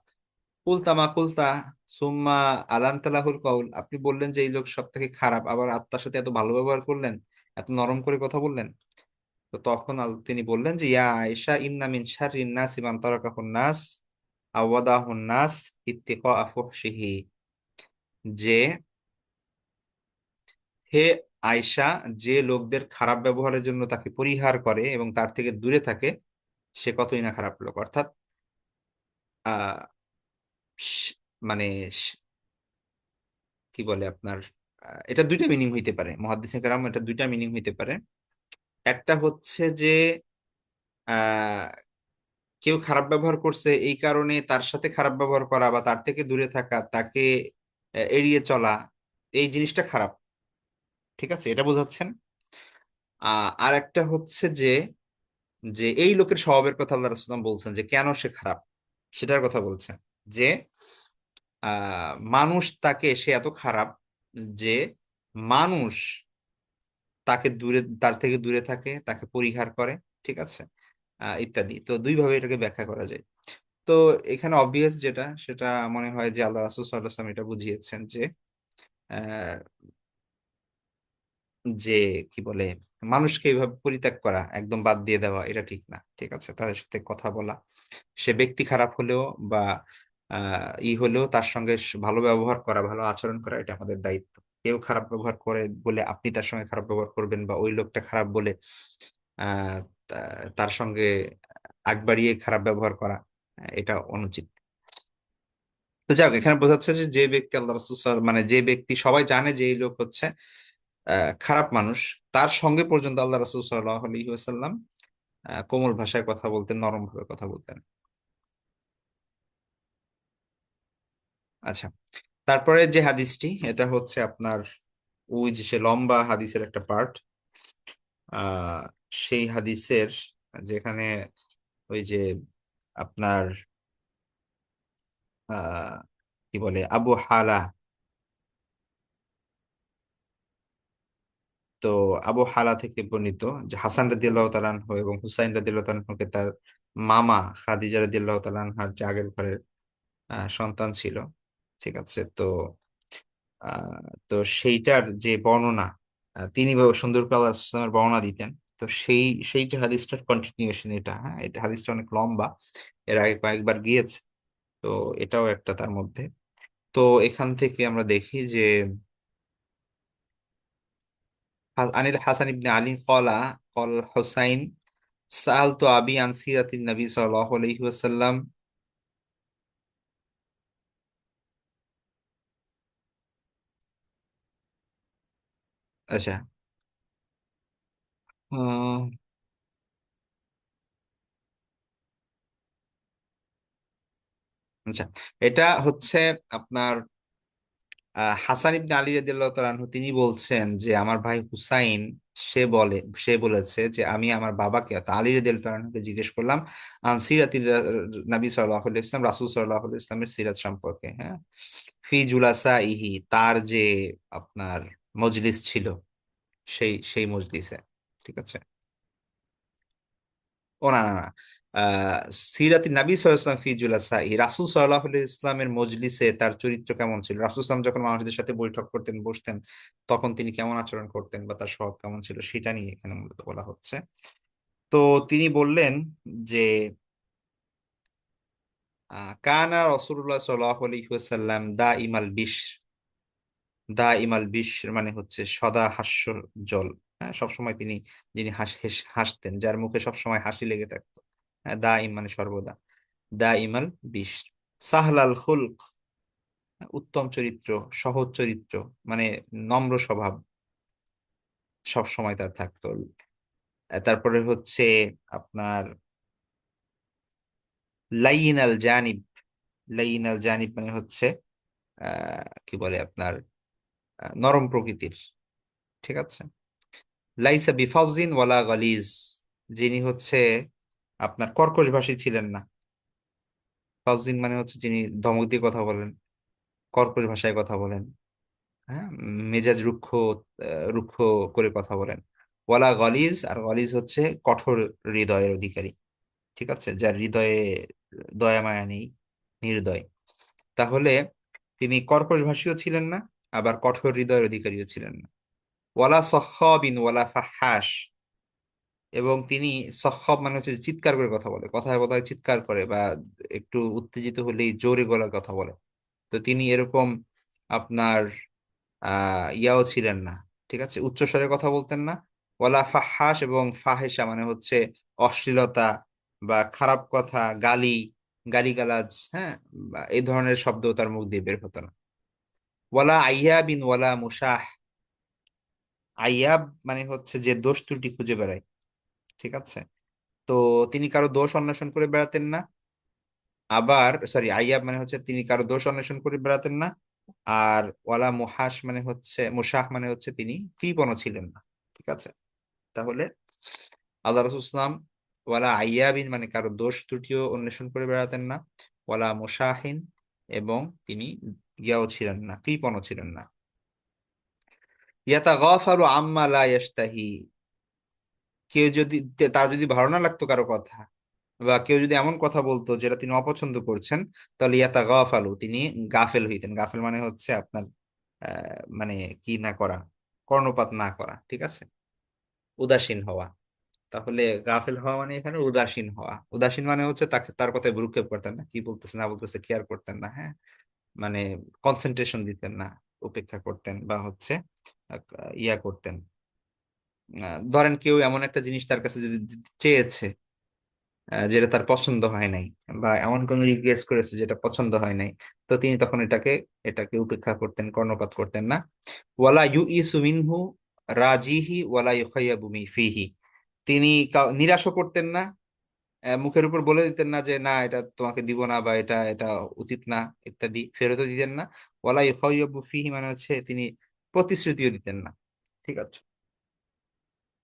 কুলতা মা কুলতা সুম্মা আলানতালাহুল কওল, আপনি বললেন যে এই লোক সব থেকে খারাপ, আবার আত্মার সাথে এত ভালো ব্যবহার করলেন, এত নরম করে কথা বললেন। তো তখন তিনি বললেন যে ইয়া আয়েশা, ইন্না মিন শাররিন নাসি মান তারাকাহুন নাস আওয়াদাহুন নাস ইত্তিকা ফুহশিহি, যে হে আয়েশা, যে লোকদের খারাপ ব্যবহারের জন্য তাকে পরিহার করে এবং তার থেকে দূরে থাকে, সে কতই না খারাপ লোক। অর্থাৎ আহ স- মানে কি বলে আপনার, এটা দুইটা মিনিং হইতে পারে, মুহাদ্দিসিন কেরাম এটা দুইটা মিনিং হইতে পারে। একটা হচ্ছে যে আহ কেউ খারাপ ব্যবহার করছে এই কারণে তার সাথে খারাপ ব্যবহার করা বা তার থেকে দূরে থাকা, তাকে এড়িয়ে চলা, এই জিনিসটা খারাপ। ঠিক আছে, এটা বোঝাচ্ছেন। আর একটা হচ্ছে যে যে এই লোকের স্বভাবের কথা আল্লাহ রাসূল বলছেন যে কেন সে খারাপ, সেটার কথা বলছেন। যে মানুষ তাকে, সে এত খারাপ যে মানুষ তাকে দূরে, তার থেকে দূরে থাকে, তাকে পরিহার করে। ঠিক আছে, ইত্যাদি। তো দুই ভাবে এটাকে ব্যাখ্যা করা যায়। তো এখানে অবভিয়াস যেটা, সেটা মনে হয় যে আল্লাহ রাসূল সাল্লাল্লাহু আলাইহি ওয়াসাল্লাম এটা বুঝিয়েছেন যে আহ, যে কি বলে, মানুষকে এইভাবে পরিত্যাগ করা, একদম বাদ দিয়ে দেওয়া, এটা ঠিক না। ঠিক আছে, তাদের সাথে কথা বলা, সে ব্যক্তি খারাপ হলেও বা হলেও তার সঙ্গে ভালো ব্যবহার করা, ভালো আচরণ করা, এটা আমাদের দায়িত্ব। কেউ খারাপ ব্যবহার করে বলে আপনি তার সঙ্গে খারাপ ব্যবহার করবেন, বা ওই লোকটা খারাপ বলে আহ তার সঙ্গে আগ বাড়িয়ে খারাপ ব্যবহার করা, এটা অনুচিত। তো যাক, এখানে বোঝাচ্ছে যে যে ব্যক্তি আল্লাহ রাসূল মানে যে ব্যক্তি সবাই জানে যে এই লোক হচ্ছে খারাপ মানুষ, তার সঙ্গে পর্যন্ত আল্লাহ রাসূল সাল্লাল্লাহু আলাইহি ওয়াসাল্লাম কোমল ভাষায় কথা বলতেন, নরম ভাবে কথা বলতেন। আচ্ছা, তারপরে যে হাদিসটি, এটা হচ্ছে আপনার ওই যে সে লম্বা হাদিসের একটা পার্ট। আহ সেই হাদিসের যেখানে ওই যে আপনার কি বলে, আবু হালা, তো আবু হালা থেকে বর্ণিত যে হাসান রাদিয়াল্লাহু তাআলা আনহু এবং হুসাইন রাদিয়াল্লাহু তাআলা আনহুকে তার মামা খাদিজা রাদিয়াল্লাহু তাআলা আনহার যে আগের ঘরের সন্তান ছিল। ঠিক আছে। তো তো সেইটার যে বর্ণনা, তিনি সুন্দর করে আল্লাহ রাসূলুল্লাহ সাল্লাল্লাহু আলাইহি ওয়াসাল্লামের বর্ণনা দিতেন। তো সেই যে হাদিসটার কন্টিনিউশন এটা, হ্যাঁ, এটা হাদিসটা অনেক লম্বা, এর আগে কয়েকবার গিয়েছে। তো এটাও একটা তার মধ্যে। তো এখান থেকে আমরা দেখি যে আনিল হাসান ইবনে আলী কলা কল হুসাইন সাল তো আবি আন সিরাতিন নবী সাল্লাল্লাহু আলাইহি ওয়াসাল্লাম। আচ্ছা। উম, আচ্ছা, এটা হচ্ছে আপনার হাসান ইবনে আলী রাদিয়াল্লাহু তাআলা আনহু, তিনি বলছেন যে আমার ভাই হুসাইন, সে বলে, সে বলেছে যে আমি আমার বাবাকে অর্থাৎ আলী রাদিয়াল্লাহু তাআলা আনহুকে জিজ্ঞেস করলাম আন সিরাতির নবী সাল্লাল্লাহু আলাইহি ওয়াসাল্লাম, রাসূল সাল্লাল্লাহু আলাইহি ওয়াসাল্লামের সিরাত সম্পর্কে। হ্যাঁ, ফি জুলাসা ইহি, তার যে আপনার মজলিস ছিল, সেই মজলিসে। ঠিক আছে। ও না না না, সিরাতি নবী সাল্লাল্লাহু আলাইহি ওয়াসাল্লাম ফি জুলাসাইহি, রাসূল সাল্লাল্লাহু আলাইহি ইসলামের মজলিসে তার চরিত্র কেমন ছিল, রাসূল সাল্লাল্লাহু আলাইহি ওয়াসাল্লাম যখন মানুষদের সাথে বৈঠক করতেন, বসতেন, তখন তিনি কেমন আচরণ করতেন বা তার স্বভাব কেমন ছিল, সেটা নিয়ে এখানে মূলত বলা হচ্ছে। তো তিনি বললেন যে কানা রাসূলুল্লাহ সাল্লাল্লাহু আলাইহি ওয়াসাল্লাম দা ইমাল বিশ, দা ইমাল বিশ মানে হচ্ছে সদা হাস্যজ্জ্বল। হ্যাঁ, সবসময় তিনি, যিনি হাসতেন, যার মুখে সবসময় হাসি লেগে থাকতো। হ্যাঁ, দা ইম মানে সর্বদা, দা ইমাল বিশ। সাহলাল খুলক, উত্তম চরিত্র, সহজ চরিত্র, মানে নম্র স্বভাব সব সময় তার থাকতো। তারপরে হচ্ছে আপনার লাইন আল জানিব, লাইন আল জানিব মানে হচ্ছে কি বলে আপনার নরম প্রকৃতির। ঠিক আছে। লাইসা বিফাজিন ওয়ালা গালিজ, যিনি হচ্ছে আপনার কর্কশভাষী ছিলেন না। ফাজিন মানে হচ্ছে যিনি ধমক দিয়ে কথা বলেন, কর্কশ ভাষায় কথা বলেন, হ্যাঁ, মেজাজ রুক্ষ, রুক্ষ করে কথা বলেন। ওয়ালা গলিজ, আর গলিজ হচ্ছে কঠোর হৃদয়ের অধিকারী। ঠিক আছে, যার হৃদয়ে দয়া মায়া নেই, নির্দয়। তাহলে তিনি কর্কশ ভাষীও ছিলেন না, আবার কঠোর হৃদয়ের অধিকারীও ছিলেন না। ওয়ালা সখাবিন ওয়ালা ফাহাস, এবং তিনি সখব মানে হচ্ছে চিৎকার করে কথা বলে, কথায় কথায় চিৎকার করে, বা একটু উত্তেজিত হলেই জোরে গলায় কথা বলে। তো তিনি এরকম আপনার ইয়াও ছিলেন না। ঠিক আছে, উচ্চস্বরে কথা বলতেন না। ওয়ালা ফাহাস, এবং ফাহেসা মানে হচ্ছে অশ্লীলতা বা খারাপ কথা, গালি, গালিগালাজ, হ্যাঁ, বা এই ধরনের শব্দ তার মুখ দিয়ে বের হতো না। ওয়ালা আইয়াবিন ওয়ালা মুসাহ, আইয়াব মানে হচ্ছে যে দোষ ত্রুটি খুঁজে বেড়ায়। ঠিক আছে, তো তিনি কারো দোষ অন্বেষণ করে বেড়াতেন না। আবার সরি, আইয়াব মানে হচ্ছে তিনি কারো দোষ অন্বেষণ করে বেড়াতেন না। আর ওয়ালা মুহাস মানে হচ্ছে, মুসাহ মানে হচ্ছে তিনি কৃপণও ছিলেন না। ঠিক আছে, তাহলে আল্লাহ রাসূল সাল্লাল্লাহু আলাইহি ওয়াসাল্লাম ওয়ালা আইয়াবিন মানে কারো দোষ ত্রুটিও অন্বেষণ করে বেড়াতেন না, ওয়ালা মুসাহিন, এবং তিনি ইয়াও ছিলেন না, কৃপণও ছিলেন না। ইয়াতাগাফারু আম্মা লা ইয়াশতাহি, কেউ যদি, তার যদি ভালো না লাগতো কারো কথা, বা কেউ যদি এমন কথা বলতো যেটা তিনি অপছন্দ করছেন, তাহলে ইয়াতাগাফালু, তিনি গাফেল হইতেন। গাফেল মানে হচ্ছে আপনার মানে কি না করা, কর্ণপাত না করা। ঠিক আছে, উদাসীন হওয়া। তাহলে গাফেল হওয়া মানে এখানে উদাসীন হওয়া। উদাসীন মানে হচ্ছে তাকে, তার কথায় ভ্রুক্ষেপ করতেন না, কি বলতেছে না বলতেছে কেয়ার করতেন না, হ্যাঁ, মানে কনসেন্ট্রেশন দিতেন না, উপেক্ষা করতেন, বা হচ্ছে ইয়া করতেন। ধরেন কেউ এমন একটা জিনিস তার কাছে যদি দিতে চেয়েছে, যেটা তার পছন্দ হয় নাই, বা এমন কোন রিকোয়েস্ট করেছে যেটা পছন্দ হয় নাই, তো তিনি তখন এটাকে উপেক্ষা করতেন, কর্ণপাত করতেন না। ওয়ালা ইউ ইসু মিনহু রাজিহি ওয়ালা ইউখাইয়াবু ফিহি, তিনি নিরাশও করতেন না, মুখের উপর বলে দিতেন না যে না এটা তোমাকে দিব না, বা এটা এটা উচিত না, ইত্যাদি ফেরতও দিতেন না। ওয়ালা ইউখাইয়াবু ফিহি মানে হচ্ছে তিনি প্রতিশ্রুতিও দিতেন না। ঠিক আছে,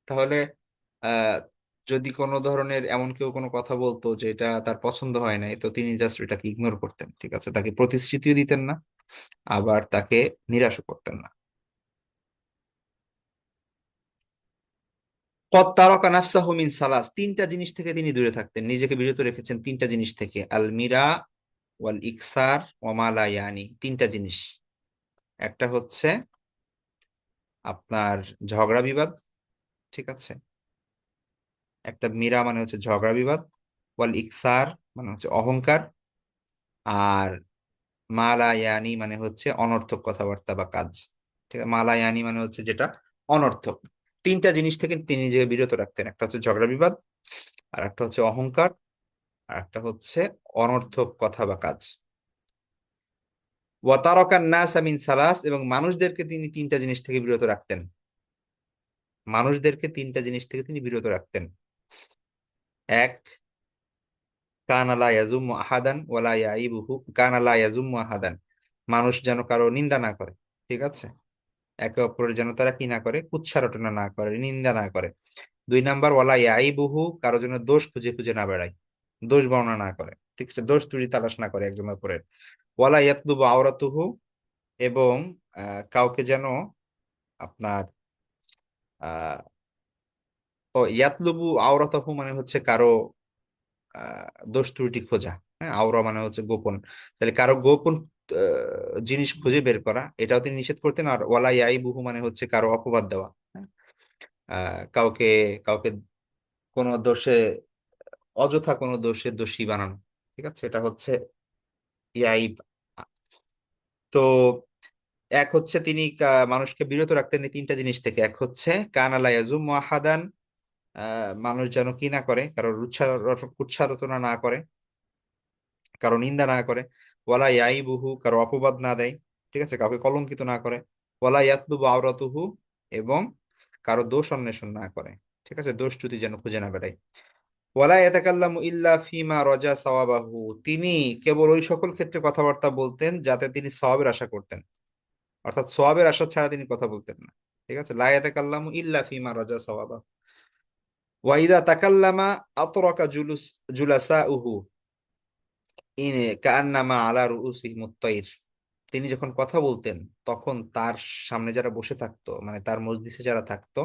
তাহলে আহ যদি কোনো ধরনের এমন কেউ কোনো কথা বলতো যে এটা তার পছন্দ হয় নাই, তো তিনি জাস্ট এটাকে ইগনোর করতেন। ঠিক আছে, তাকে প্রতিশ্রুতিও দিতেন না, আবার তাকে নিরাশও করতেন না। কদ তারাকা নাফসাহু মিন সালাস, তিনটা জিনিস থেকে তিনি দূরে থাকতেন, নিজেকে বিরত রেখেছেন তিনটা জিনিস থেকে। আল মিরা ওয়াল ইকসার ওয়া মা লা ইয়ানি, তিনটা জিনিস। একটা হচ্ছে আপনার ঝগড়া বিবাদ। ঠিক আছে, একটা মিরা মানে হচ্ছে ঝগড়া বিবাদ, ওয়াল ইকসার মানে হচ্ছে অহংকার, আর মালায়ানি মানে হচ্ছে অনর্থক কথাবার্তা বা কাজ। ঠিক আছে, মালায়ানি মানে হচ্ছে যেটা অনর্থক। তিনটা জিনিস থেকে তিনি নিজেকে বিরত রাখতেন, একটা হচ্ছে ঝগড়া বিবাদ, আর একটা হচ্ছে অহংকার, আর একটা হচ্ছে অনর্থক কথা বা কাজ। ওয়াতারাকান নাস মিন সালাস, এবং মানুষদেরকে তিনি তিনটা জিনিস থেকে বিরত রাখতেন। মানুষদেরকে তিনটা জিনিস থেকে তিনি বিরত রাখতেন। এক, কানা লা ইয়াজুম্মু আহাদান ওয়ালা ইয়াইবুহু, কানা লা ইয়াজুম্মু আহাদান, মানুষ যেন কারো নিন্দা না করে। ঠিক আছে, একে অপরের যেন তারা কি না করে, কুৎসারটনা না করে, নিন্দা না করে। দুই নাম্বার, ওয়ালা ইয়াইবুহু, কারো জন্য দোষ খুঁজে খুঁজে না বেড়ায়, দোষ বর্ণনা না করে। ঠিক আছে, দোষ ত্রুটি তালাশ না করে একজন অপরের। ওয়ালা ইয়াতলুবু আওরাতুহু, এবং কাউকে যেন আপনার আহ ও ইয়াতলুবু আওরাতাহু মানে হচ্ছে কারো দোষ ত্রুটি খোঁজা। হ্যাঁ, আওরা মানে হচ্ছে গোপন, তাহলে কারো গোপন জিনিস খুঁজে বের করা, এটাও তিনি নিষেধ করতেন। আর ওয়ালা ইয়াইবুহু মানে হচ্ছে কারো অপবাদ দেওয়া। হ্যাঁ, কাউকে কাউকে কোনো দোষে, অযথা কোনো দোষে দোষী বানানো। ঠিক আছে, এটা হচ্ছে ইয়াইব। তো এক হচ্ছে তিনি মানুষকে বিরত রাখতেন এই তিনটা জিনিস থেকে। এক হচ্ছে কান আলা ইয়াজুম ওয়াহাদান, মানুষ যেন কি না করে, কারো উৎসারচনা না করে, কারো নিন্দা না করে। ওয়ালা ইয়াইবুহু, কারো অপবাদ না দেয়। ঠিক আছে, কাউকে কলঙ্কিত না করে। ওয়ালা ইয়াতলুবু আওরাতুহু, এবং কারো দোষ অন্বেষণ না করে। ঠিক আছে, দোষ ত্রুটি যেন খুঁজে না বেড়ায়। ওয়ালা ইয়াতাকাল্লামু ইল্লা ফিমা রাজা সাওয়াবাহু, তিনি কেবল ওই সকল ক্ষেত্রে কথাবার্তা বলতেন যাতে তিনি সওয়াবের আশা করতেন, অর্থাৎ সওয়াবের আশা ছাড়া তিনি কথা বলতেন না। ঠিক আছে, লা ইয়াতাকাল্লামু ইল্লা ফিমা রাজা সাওয়াবাহু। ওয়া ইযা তাকাল্লামা আতরাকা জুলাসাউহু ইন কান্নামা আলা রুউসিহিমুত তাইর, তিনি যখন কথা বলতেন তখন তার সামনে যারা বসে থাকতো, মানে তার মজলিসে যারা থাকতো,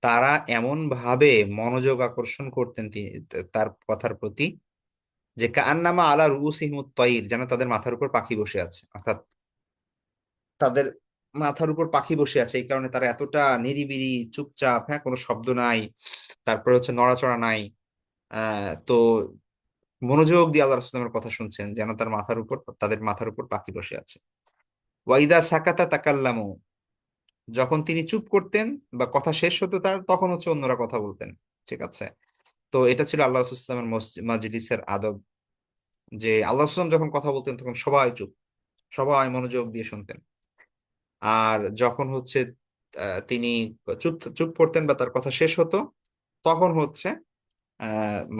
তারা এমন ভাবে মনোযোগ আকর্ষণ করতেন তিনি তার কথার প্রতি, যে কান্নামা আলা রুউসিহিমুত তাইর, যেন তাদের মাথার উপর পাখি বসে আছে, অর্থাৎ তাদের মাথার উপর পাখি বসে আছে, এই কারণে তারা এতটা নিরিবিলি চুপচাপ, হ্যাঁ, কোনো শব্দ নাই, তারপরে হচ্ছে নড়াচড়া নাই, তো মনোযোগ দিয়ে আল্লাহ রাসূলের কথা শুনছেন, যেন তার মাথার উপর, তাদের মাথার উপর পাখি বসে আছে। ওয়াইদা সাকাতা তাকাল্লামু, যখন তিনি চুপ করতেন বা কথা শেষ হতো তার, তখন হচ্ছে অন্যরা কথা বলতেন। ঠিক আছে, তো এটা ছিল আল্লাহ রাসূলের মাজলিসের আদব, যে আল্লাহ রাসূল যখন কথা বলতেন তখন সবাই চুপ, সবাই মনোযোগ দিয়ে শুনতেন। আর যখন হচ্ছে তিনি চুপ চুপ করতেন বা তার কথা শেষ হতো, তখন হচ্ছে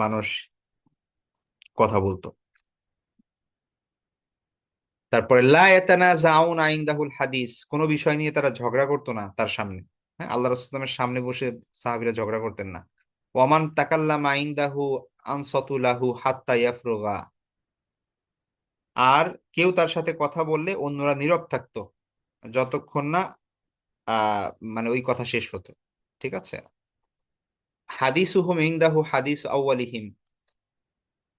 মানুষ কথা বলতো। তারপরে লা ইয়াতানাজাউনা ইনদাহুল হাদিস, কোনো বিষয় নিয়ে তারা ঝগড়া করতো না তার সামনে। হ্যাঁ, আল্লাহ রাসূলের সামনে বসে সাহাবীরা ঝগড়া করতেন না। ওয়ামান তাকাল্লামা ইনদাহু আনসাতু লাহু হাত্তা ইয়াফরুগা, আর কেউ তার সাথে কথা বললে অন্যরা নীরব থাকতো যতক্ষণ না আহ মানে ওই কথা শেষ হতো। ঠিক আছে, হাদিসুহুম ইনদাহু হাদিস আউয়ালিহিম,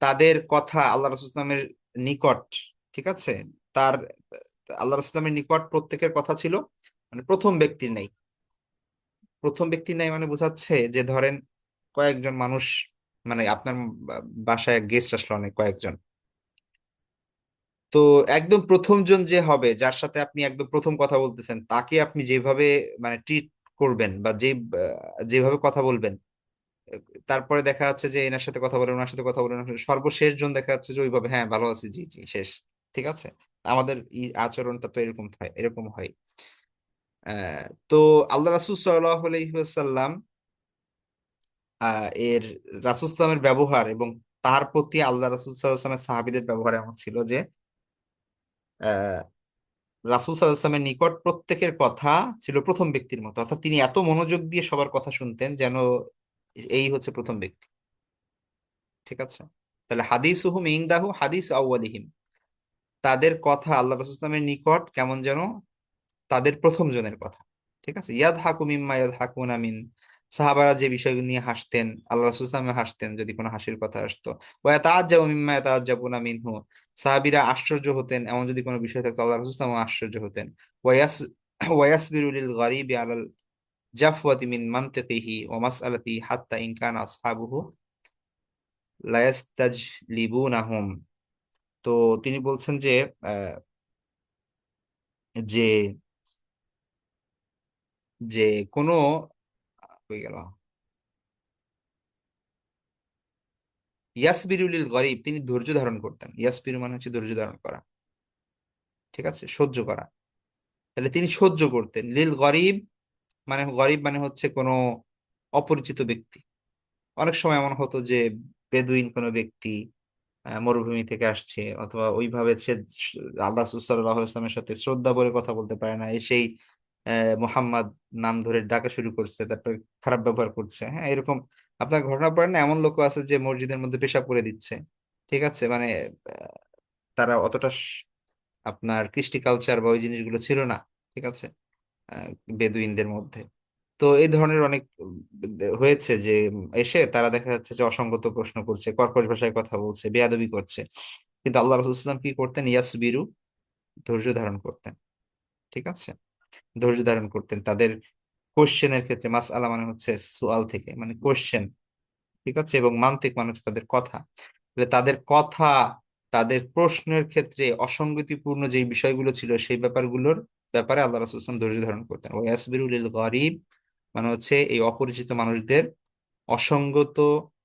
তাদের কথা আল্লাহ রাসূলের নিকট, ঠিক আছে, তার আল্লাহ রাসূলের নিকট প্রত্যেকের কথা ছিল মানে প্রথম ব্যক্তির নেই। প্রথম ব্যক্তির নাই মানে বোঝাচ্ছে যে ধরেন কয়েকজন মানুষ, মানে আপনার বাসায় গেস্ট আসলো অনেক কয়েকজন, তো একদম প্রথম জন যে হবে, যার সাথে আপনি একদম প্রথম কথা বলতেছেন, তাকে আপনি যেভাবে মানে ট্রিট করবেন বা যেভাবে কথা বলবেন, তারপরে দেখা যাচ্ছে যে এনার সাথে কথা বলেন, ওনার সাথে কথা বলেন, সর্বশেষ জন দেখা যাচ্ছে যে ওইভাবে, হ্যাঁ ভালো আছি, জি জি, শেষ। ঠিক আছে, আমাদের আচরণটা তো এরকম হয়, এরকম হয়। তো আল্লাহ রাসূল সাল্লাল্লাহু আলাইহি ওয়াসাল্লাম এর রাসূল সাল্লামের ব্যবহার এবং তার প্রতি আল্লাহ রাসূল সাল্লাল্লাহু আলাইহি ওয়াসাল্লামের সাহাবীদের ব্যবহার এমন ছিল যে আহ রাসূল সাল্লাল্লাহু আলাইহি ওয়াসাল্লামের নিকট প্রত্যেকের কথা ছিল প্রথম ব্যক্তির মতো, অর্থাৎ তিনি এত মনোযোগ দিয়ে সবার কথা শুনতেন যেন এই হচ্ছে প্রথম ব্যক্তি। ঠিক আছে, তাহলে হাদিসুহুম ইনদাহু হাদিস আউয়ালিহিম, তাদের কথা আল্লাহ রাসূল সাল্লাল্লাহু আলাইহি ওয়াসাল্লামের নিকট কেমন যেন তাদের প্রথম জনের কথা। ঠিক আছে, ইয়াদ হাকু মিম্মা ইয়াদ হাকুন আমিন, সাহাবারা যে বিষয়গুলো নিয়ে হাসতেন, আল্লাহ রাসূল সাল্লাল্লাহু আলাইহি ওয়াসাল্লাম হাসতেন যদি কোনো হাসির কথা আসতো। ওয়া তাআজ্জাবু মিম্মা ইয়াতাআজ্জাবুনা মিনহু, সাহাবীরা আশ্চর্য হতেন এমন যদি কোনো বিষয় থাকতো, আল্লাহ রাসূল সাল্লাল্লাহু আলাইহি ওয়াসাল্লাম আশ্চর্য হতেন। ওয়াস ওয়াসবিরু লিল গরিবি আলাল জাফওয়াতি মিন মানতিকিহি ওয়া মাসআলাতিহি হাত্তা ইন কানা আসহাবুহু লা ইয়াস্তাজলিবুনাহুম। তো তিনি বলছেন যে আহ, যে যে কোনো হয়ে গেল, ইয়াসবিরুলিল গরিব, তিনি ধৈর্য ধারণ করতেন। ইয়াসবিরু মানে হচ্ছে ধৈর্য ধারণ করা, ঠিক আছে, সহ্য করা। তাহলে তিনি সহ্য করতেন। লিল গরিব মানে, গরিব মানে হচ্ছে কোনো অপরিচিত ব্যক্তি। অনেক সময় এমন হতো যে বেদুইন কোনো ব্যক্তি মরুভূমি থেকে আসছে, অথবা ওইভাবে সে আল্লাহ সাল্লাল্লাহু আলাইহি ওয়াসাল্লামের সাথে শ্রদ্ধা করে কথা বলতে পারে না, এসেই মোহাম্মদ নাম ধরে ডাকা শুরু করছে, তারপরে খারাপ ব্যবহার করছে, হ্যাঁ, এরকম আপনার ঘটনা পড়েন না? এমন লোক আছে যে মসজিদের মধ্যে পেশাব করে দিচ্ছে। ঠিক আছে, মানে আহ, তারা অতটা আপনার কৃষ্টি কালচার বা ওই জিনিসগুলো ছিল না। ঠিক আছে, আহ, বেদুইনদের মধ্যে। তো এই ধরনের অনেক হয়েছে যে এসে তারা দেখা যাচ্ছে যে অসঙ্গত প্রশ্ন করছে, কর্কশ ভাষায় কথা বলছে, বেয়াদবি করছে, কিন্তু আল্লাহ রাসূলুল্লাহ সাল্লাল্লাহু আলাইহি ওয়াসাল্লাম কি করতেন? ইয়াসবিরু, ধৈর্য ধারণ করতেন। ঠিক আছে, ধৈর্য ধারণ করতেন তাদের কোশ্চেনের ক্ষেত্রে। মাসআলা মানে হচ্ছে সুআল থেকে, মানে কোশ্চেন। ঠিক আছে, এবং মান্তিক মানে হচ্ছে তাদের কথা। তাহলে তাদের কথা, তাদের প্রশ্নের ক্ষেত্রে অসঙ্গতিপূর্ণ যে বিষয়গুলো ছিল সেই ব্যাপারগুলোর ব্যাপারে আল্লাহ রাসূল সাল্লাল্লাহু আলাইহি ওয়াসাল্লাম ধৈর্য ধারণ করতেন। ওয়াসবিরু লিল গরিব মানে হচ্ছে এই অপরিচিত মানুষদের অসঙ্গত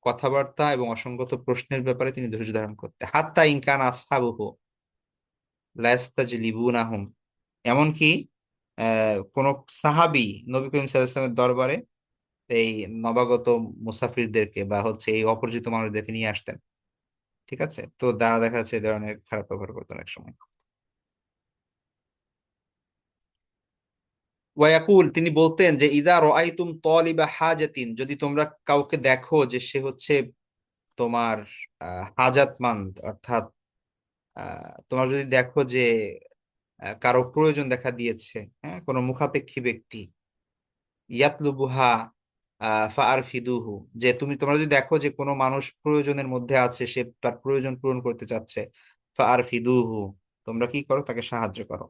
কথাবার্তা এবং অসঙ্গত প্রশ্নের ব্যাপারে তিনি ধৈর্য ধারণ করতেন। হাত্তা ইনকান আসহাবুহু লা ইস্তাজলিবুনাহুম, এমনকি কোন সাহাবী নবী করিম সাল্লাল্লাহু আলাইহি ওয়াসাল্লামের দরবারে এই নবাগত মুসাফিরদেরকে বা হচ্ছে এই অপরিচিত মানুষদেরকে নিয়ে আসতেন। ঠিক আছে, তো তারা দেখা যাচ্ছে এই ধরনের খারাপ ব্যবহার করতেন এক সময়। ওয়াকুল, তিনি বলতেন যে ইদা রাআইতুম তালিবা হাজাতিন, যদি তোমরা কাউকে দেখো যে সে হচ্ছে তোমার হাজাতমন্দ, অর্থাৎ তোমরা যদি দেখো যে কারো প্রয়োজন দেখা দিয়েছে, হ্যাঁ, কোনো মুখাপেক্ষী ব্যক্তি, ইয়াতলুবুহা ফাআরফিদুহু, যে তোমরা যদি দেখো যে কোনো মানুষ প্রয়োজনের মধ্যে আছে, সে তার প্রয়োজন পূরণ করতে চাচ্ছে, ফাআরফিদুহু, তোমরা কি করো, তাকে সাহায্য করো।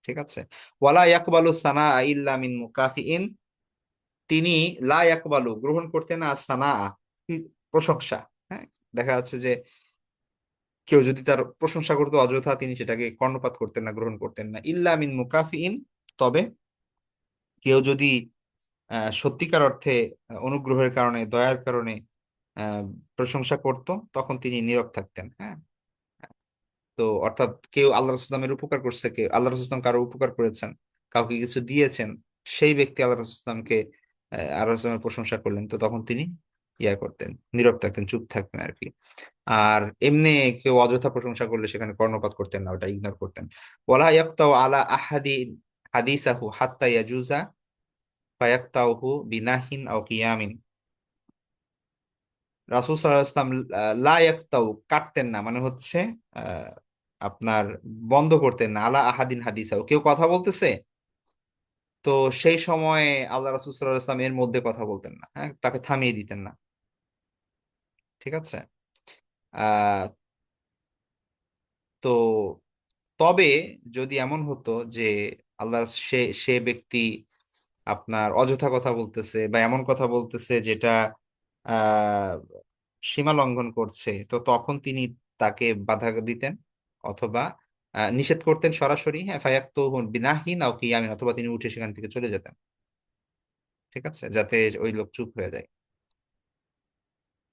ঠিক আছে। ওয়ালা ইয়াকবালু সানা ইল্লা মিন মুকাফিইন, তিনি লা ইয়াকবালু, গ্রহণ করতেন না, সানা, প্রশংসা। হ্যাঁ, দেখা যাচ্ছে যে কেউ যদি তার প্রশংসা করতো অযথা, তিনি সেটাকে কর্ণপাত করতেন না, গ্রহণ করতেন না। ইল্লা মিন মুকাফিইন, তবে কেউ যদি সত্যিকার অর্থে অনুগ্রহের কারণে, দয়ার কারণে আহ, প্রশংসা করত, তখন তিনি নীরব থাকতেন। হ্যাঁ, তো অর্থাৎ কেউ আল্লাহ রসুলামের উপকার করছে, কেউ আল্লাহ রসুলাম কারো উপকার করেছেন, কাউকে কিছু দিয়েছেন, সেই ব্যক্তি আল্লাহ রসুলামকে আল্লাহ রসুলামের প্রশংসা করলেন, তো তখন তিনি ইয়া করতেন, নীরব থাকতেন, চুপ থাকতেন আর কি। আর এমনি কেউ অযথা প্রশংসা করলে সেখানে কর্ণপাত করতেন না, ওটা ইগনোর করতেন। ওয়ালা ইয়াক্তাউ আলা আহাদি হাদিসাহু হাত্তা ইয়াজুজা ফায়াক্তাউহু বিনাহিন আও কিয়ামিন। রাসূল সাল্লাল্লাহু আলাইহি ওয়াসাল্লাম লা ইয়াক্তাউ, কাটতেন না, মানে হচ্ছে আহ, আপনার বন্ধ করতেন না, আলা আহাদিন হাদিসাহু, কেউ কথা বলতেছে, তো সেই সময় আল্লাহ রাসূল সাল্লাল্লাহু আলাইহি ওয়াসাল্লাম এর মধ্যে কথা বলতেন না, হ্যাঁ, তাকে থামিয়ে দিতেন না। ঠিক আছে। আহ তো তবে যদি এমন হতো যে আল্লাহর সে সে ব্যক্তি আপনার অযথা কথা বলতেছে বা এমন কথা বলতেছে যেটা আহ সীমা লঙ্ঘন করছে, তো তখন তিনি তাকে বাধা দিতেন, অথবা নিষেধ করতেন সরাসরি, হ্যাঁ, ফায়াক্তু বিনাহিন আও কিয়ামিন, অথবা তিনি উঠে সেখান থেকে চলে যেতেন। ঠিক আছে, যাতে ওই লোক চুপ হয়ে যায়।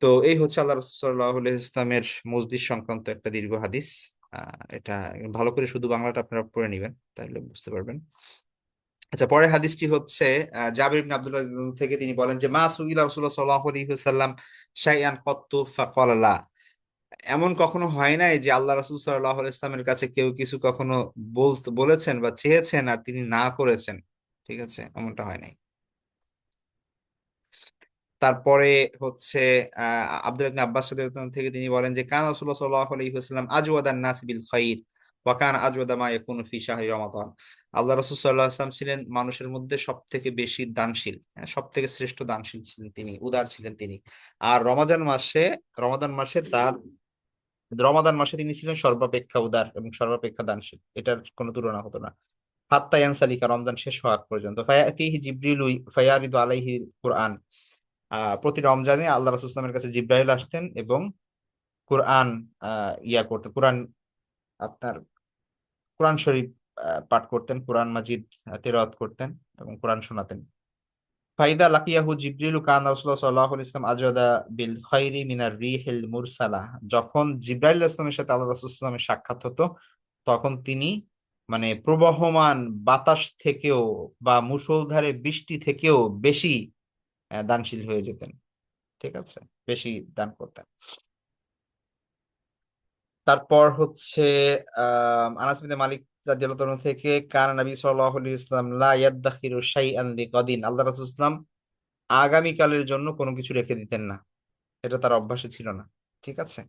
তো এই হচ্ছে আল্লাহ রাসূল সাল্লাল্লাহু আলাইহি ইসলামের মসজিদ সংক্রান্ত একটা দীর্ঘ হাদিস। এটা ভালো করে শুধু বাংলাটা আপনারা পড়ে নিবেন, তাহলে বুঝতে পারবেন। আচ্ছা, পরের হাদিসটি হচ্ছে জাবির ইবনে আব্দুল্লাহ রাদিয়াল্লাহু আনহু থেকে, তিনি বলেন যে মা সুইলা রাসূলুল্লাহ সাল্লাল্লাহু আলাইহি ওয়াসাল্লাম শাইআন কত্তু ফাকালা লা, এমন কখনো হয় নাই যে আল্লাহ রাসূল সাল্লাল্লাহু আলাইহি ওয়াসাল্লামের কাছে কেউ কিছু কখনো বলেছেন বা চেয়েছেন আর তিনি না করেছেন। ঠিক আছে, এমনটা হয় নাই। তারপরে হচ্ছে আব্দুল্লাহ ইবনে আব্বাস রাদিয়াল্লাহু আনহু থেকে তিনি বলেন যে কান রাসূলুল্লাহ সাল্লাল্লাহু আলাইহি ওয়াসাল্লাম আজওয়াদান নাস বিল খাইর ওয়া কানা আজওয়াদা মা ইয়াকুনু ফি শাহরি রমাদান। আল্লাহ রাসূল সাল্লাল্লাহু আলাইহি ওয়াসাল্লাম ছিলেন মানুষের মধ্যে সব থেকে বেশি দানশীল, সব থেকে শ্রেষ্ঠ দানশীল ছিলেন তিনি, উদার ছিলেন তিনি। আর রমাদান মাসে রমাদান মাসে তিনি ছিলেন সর্বাপেক্ষা উদার এবং সর্বাপেক্ষা দানশীল, এটার কোনো তুলনা হতো না। হাত্তা ইয়ানসালিকা, রমজান শেষ হওয়া আগ পর্যন্ত। ফায়াতিহি জিবরিলু ফায়ারিদু আলাইহি কুরআন, প্রতি রমজানে আল্লাহ রাসূল সাল্লাল্লাহু আলাইহি ওয়াসাল্লামের কাছে জিব্রাইল আসতেন এবং কোরআন করতেন, কোরআন আপনার কোরআন শরীফ পাঠ করতেন, কোরআন মাজিদ তেলাওয়াত করতেন এবং কোরআন শোনাতেন। ফাইদা লাকিয়াহু জিবরিলু কান রাসূলুল্লাহ সাল্লাল্লাহু আলাইহি ওয়াসাল্লাম আজওয়াদা বিল খাইরি মিনার রিহিল মুরসালা, যখন জিবরাইল আলাইহিস সালামের সাথে আল্লাহ রাসূল সাল্লাল্লাহু আলাইহি ওয়াসাল্লামের সাক্ষাৎ হতো, তখন তিনি মানে প্রবহমান বাতাস থেকেও বা মুষলধারে বৃষ্টি থেকেও বেশি দানশীল হয়ে যেতেন। ঠিক আছে, বেশি দান করতেন। তারপর হচ্ছে আনাস বিন মালিক রাদিয়াল্লাহু তাআলা থেকে, কান নবী সাল্লাল্লাহু আলাইহি ওয়াসাল্লাম লা ইয়াদখিরু শাইআন লিগাদিন, আল্লাহ রাসূল সাল্লাল্লাহু আলাইহি ওয়াসাল্লাম আগামীকালের জন্য কোনো কিছু রেখে দিতেন না, এটা তার অভ্যাসে ছিল না। ঠিক আছে,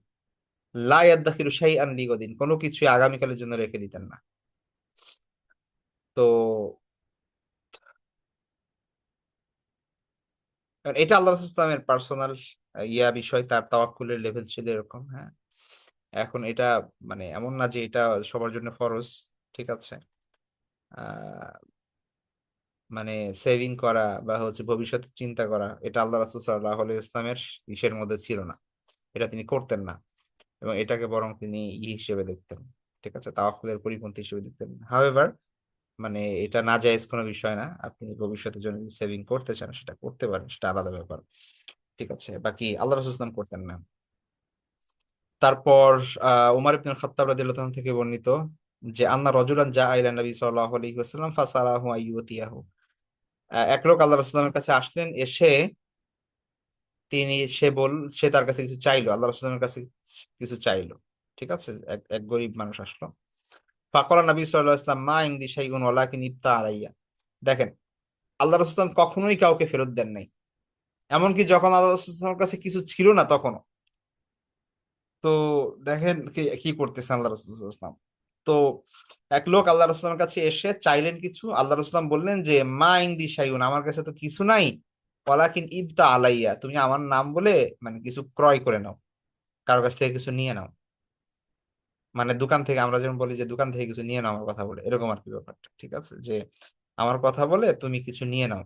লা ইয়াদখিরু শাইআন লিগাদিন, কোনো কিছু আগামীকালের জন্য রেখে দিতেন না। তো কারণ এটা আল্লাহ রাসূল সাল্লাল্লাহু আলাইহি ওয়াসাল্লামের পার্সোনাল বিষয়, তার তাওয়াক্কুলের লেভেল ছিল এরকম। হ্যাঁ, এখন এটা মানে এমন না যে এটা সবার জন্য ফরজ। ঠিক আছে। আহ মানে সেভিং করা বা হচ্ছে ভবিষ্যতে চিন্তা করা, এটা আল্লাহ রাসূল সাল্লাল্লাহু আলাইহি ইসলামের ইসের মধ্যে ছিল না, এটা তিনি করতেন না, এবং এটাকে বরং তিনি হিসেবে দেখতেন। ঠিক আছে, তাওয়াক্কুলের পরিপন্থী হিসেবে দেখতেন। হাউএভার, মানে এটা নাজায়েজ কোনো বিষয় না, আপনি ভবিষ্যতের জন্য সেভিং করতে চান সেটা করতে পারেন, সেটা আলাদা ব্যাপার। ঠিক আছে, বাকি আল্লাহ রাসূল ইসলাম করতেন না। তারপর উমর ইবনে খাত্তাব রাদিয়াল্লাহু আনহু থেকে বর্ণিত যে আন্না রাজুলান জা ইলা নবী সাল্লাল্লাহু আলাইহি ওয়াসাল্লাম ফাসালাহু আইয়ুতিয়াহু, এক লোক আল্লাহ রাসূলের কাছে আসলেন, এসে সে তার কাছে কিছু চাইলো, আল্লাহ রাসূলের কাছে কিছু চাইলো। ঠিক আছে, এক এক গরিব মানুষ আসলো। ফাকরা নবী সাল্লাল্লাহু আলাইহি ওয়াসাল্লাম, মা ইনদি শাইউন ওয়ালাকিন ইবতা আলাইয়া। দেখেন, আল্লাহ রাসূল কখনোই কাউকে ফেরত দেন নাই, এমনকি যখন আল্লাহ রাসূলের কাছে কিছু ছিল না তখনও। তো দেখেন কি কি করতেছেন আল্লাহ রাসূল। তো এক লোক আল্লাহ রাসূলের কাছে এসে চাইলেন কিছু, আল্লাহ রাসূল বললেন যে মা ইনদি শাইউন, আমার কাছে তো কিছু নাই, ওয়ালাকিন ইবতা আলাইয়া, তুমি আমার নাম বলে মানে কিছু ক্রয় করে নাও, কারো কাছ থেকে কিছু নিয়ে নাও। মানে দোকান থেকে, আমরা যেমন বলি যে দোকান থেকে কিছু নিয়ে নাও আমার কথা বলে, এরকম আর কি ব্যাপারটা। ঠিক আছে, যে আমার কথা বলে তুমি কিছু নিয়ে নাও,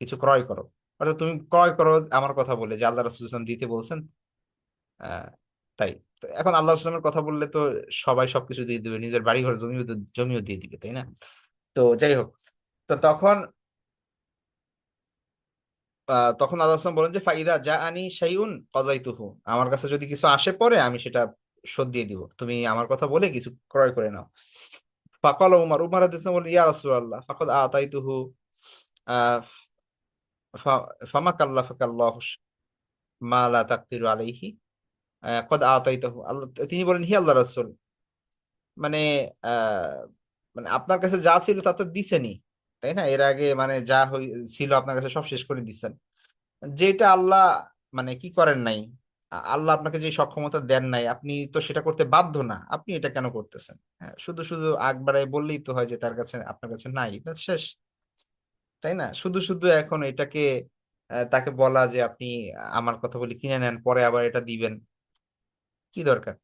কিছু ক্রয় করো, অর্থাৎ তুমি ক্রয় করো আমার কথা বলে, যে আল্লাহ রাসূল দিতে বলছেন। আহ তাই। তো এখন আল্লাহ রাসূলের কথা বললে তো সবাই সবকিছু দিয়ে দিবে, নিজের বাড়ি ঘর জমিও দিয়ে দিবে, তাই না? তো যাই হোক, তো তখন আল্লাহ রাসূল বলেন যে ফাইদা যা আনি শাইউন কাযাইতুহু, আমার কাছে যদি কিছু আসে পরে আমি সেটা শোধ দিয়ে দিব, তুমি আমার কথা বলে কিছু ক্রয় করে নাও। ফাকাল উমর, উমর রাদিয়াল্লাহু বলেন ইয়া রাসূলুল্লাহ ফাকাদ আতাইতুহু আহ ফামা কাল্লাফাকাল্লাহু মা লা তাকদিরু আলাইহি কদ আতাইতাহু। আল্লাহ, তিনি বলেন হি আল্লাহ রাসূল, মানে আহ মানে আপনার কাছে যা ছিল তা তো দিছেনই, তাই না? এর আগে মানে যা ছিল আপনার কাছে সব শেষ করে দিচ্ছেন। যেটা আল্লাহ মানে কি করেন নাই, আল্লাহ আপনাকে যে সক্ষমতা দেন নাই, আপনি তো সেটা করতে বাধ্য না, আপনি এটা কেন করতেছেন? হ্যাঁ, শুধু শুধু আগ বাড়ায় বললেই তো হয় যে তার কাছে, আপনার কাছে নাই, ব্যাস শেষ, তাই না? শুধু শুধু এখন এটাকে তাকে বলা যে আপনি আমার কথা বলি কিনে নেন, পরে আবার এটা দিবেন, কি দরকার?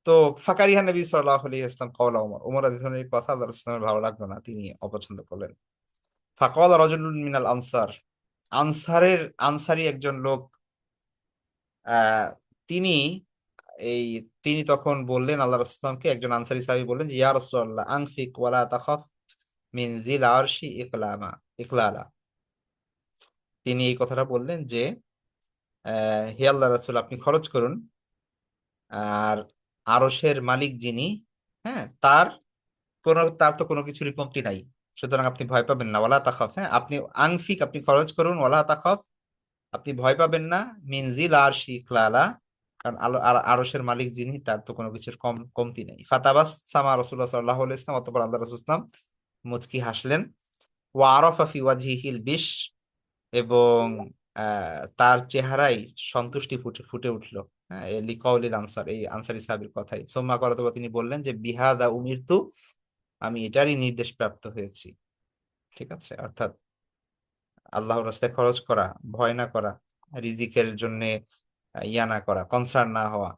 তো ফাকারিহা নবী সাল্লাল্লাহু আলাইহি ওয়াসাল্লাম কওলা ওমর, ওমর রাদিয়াল্লাহু আনহু এর কথা আল্লাহ রাসূলের ভালো লাগলো না, তিনি অপছন্দ করলেন। ফাকালা রাজুলুন মিনাল আনসার, আনসারের আনসারি একজন লোক, আহ তিনি এই তিনি তখন বললেন আল্লাহ রাসূলকে, একজন আনসারী সাহাবী বললেন যে ইয়া রাসূলুল্লাহ আনফিক ওয়ালা তাখাফ মিন যিল আরশি ইকলালা। তিনি এই কথাটা বললেন যে হে আল্লাহ রাসূল, আপনি খরচ করুন, আর আরশের মালিক যিনি, হ্যাঁ, তার তো কোনো কিছুরই কমতি নাই, সুতরাং আপনি ভয় পাবেন না, ওয়ালা তাখাফ, হ্যাঁ, আপনি আনফিক, আপনি খরচ করুন, ওয়ালা তাখাফ, আপনি ভয় পাবেন না, মিনজিল আরশি ইকলালা, কারণ আরশের মালিক যিনি তার তো কোনো কিছুর কমতি নেই। ফাতাবাস সামা রাসূলুল্লাহ সাল্লাল্লাহু আলাইহি ওয়াসাল্লাম, অতঃপর আল্লাহ রাসূল সাল্লাল্লাহু আলাইহি ওয়াসাল্লাম মুচকি হাসলেন। ওয়া আরাফা ফি ওয়াজহিহিল বিশ, এবং তার চেহারায় সন্তুষ্টি ফুটে ফুটে উঠলো। হ্যাঁ, লিকাউলিল আনসার, এই আনসারী সাহাবীর কথাই। সুম্মা ক্বালা, অতঃপর তিনি বললেন যে বিহাদা উমিরতু, আমি এটারই নির্দেশ প্রাপ্ত হয়েছি। ঠিক আছে, অর্থাৎ আল্লাহর রাস্তায় খরচ করা, ভয় না করা, রিজিকের জন্য ইয়া না করা, কনসার্ন না হওয়া,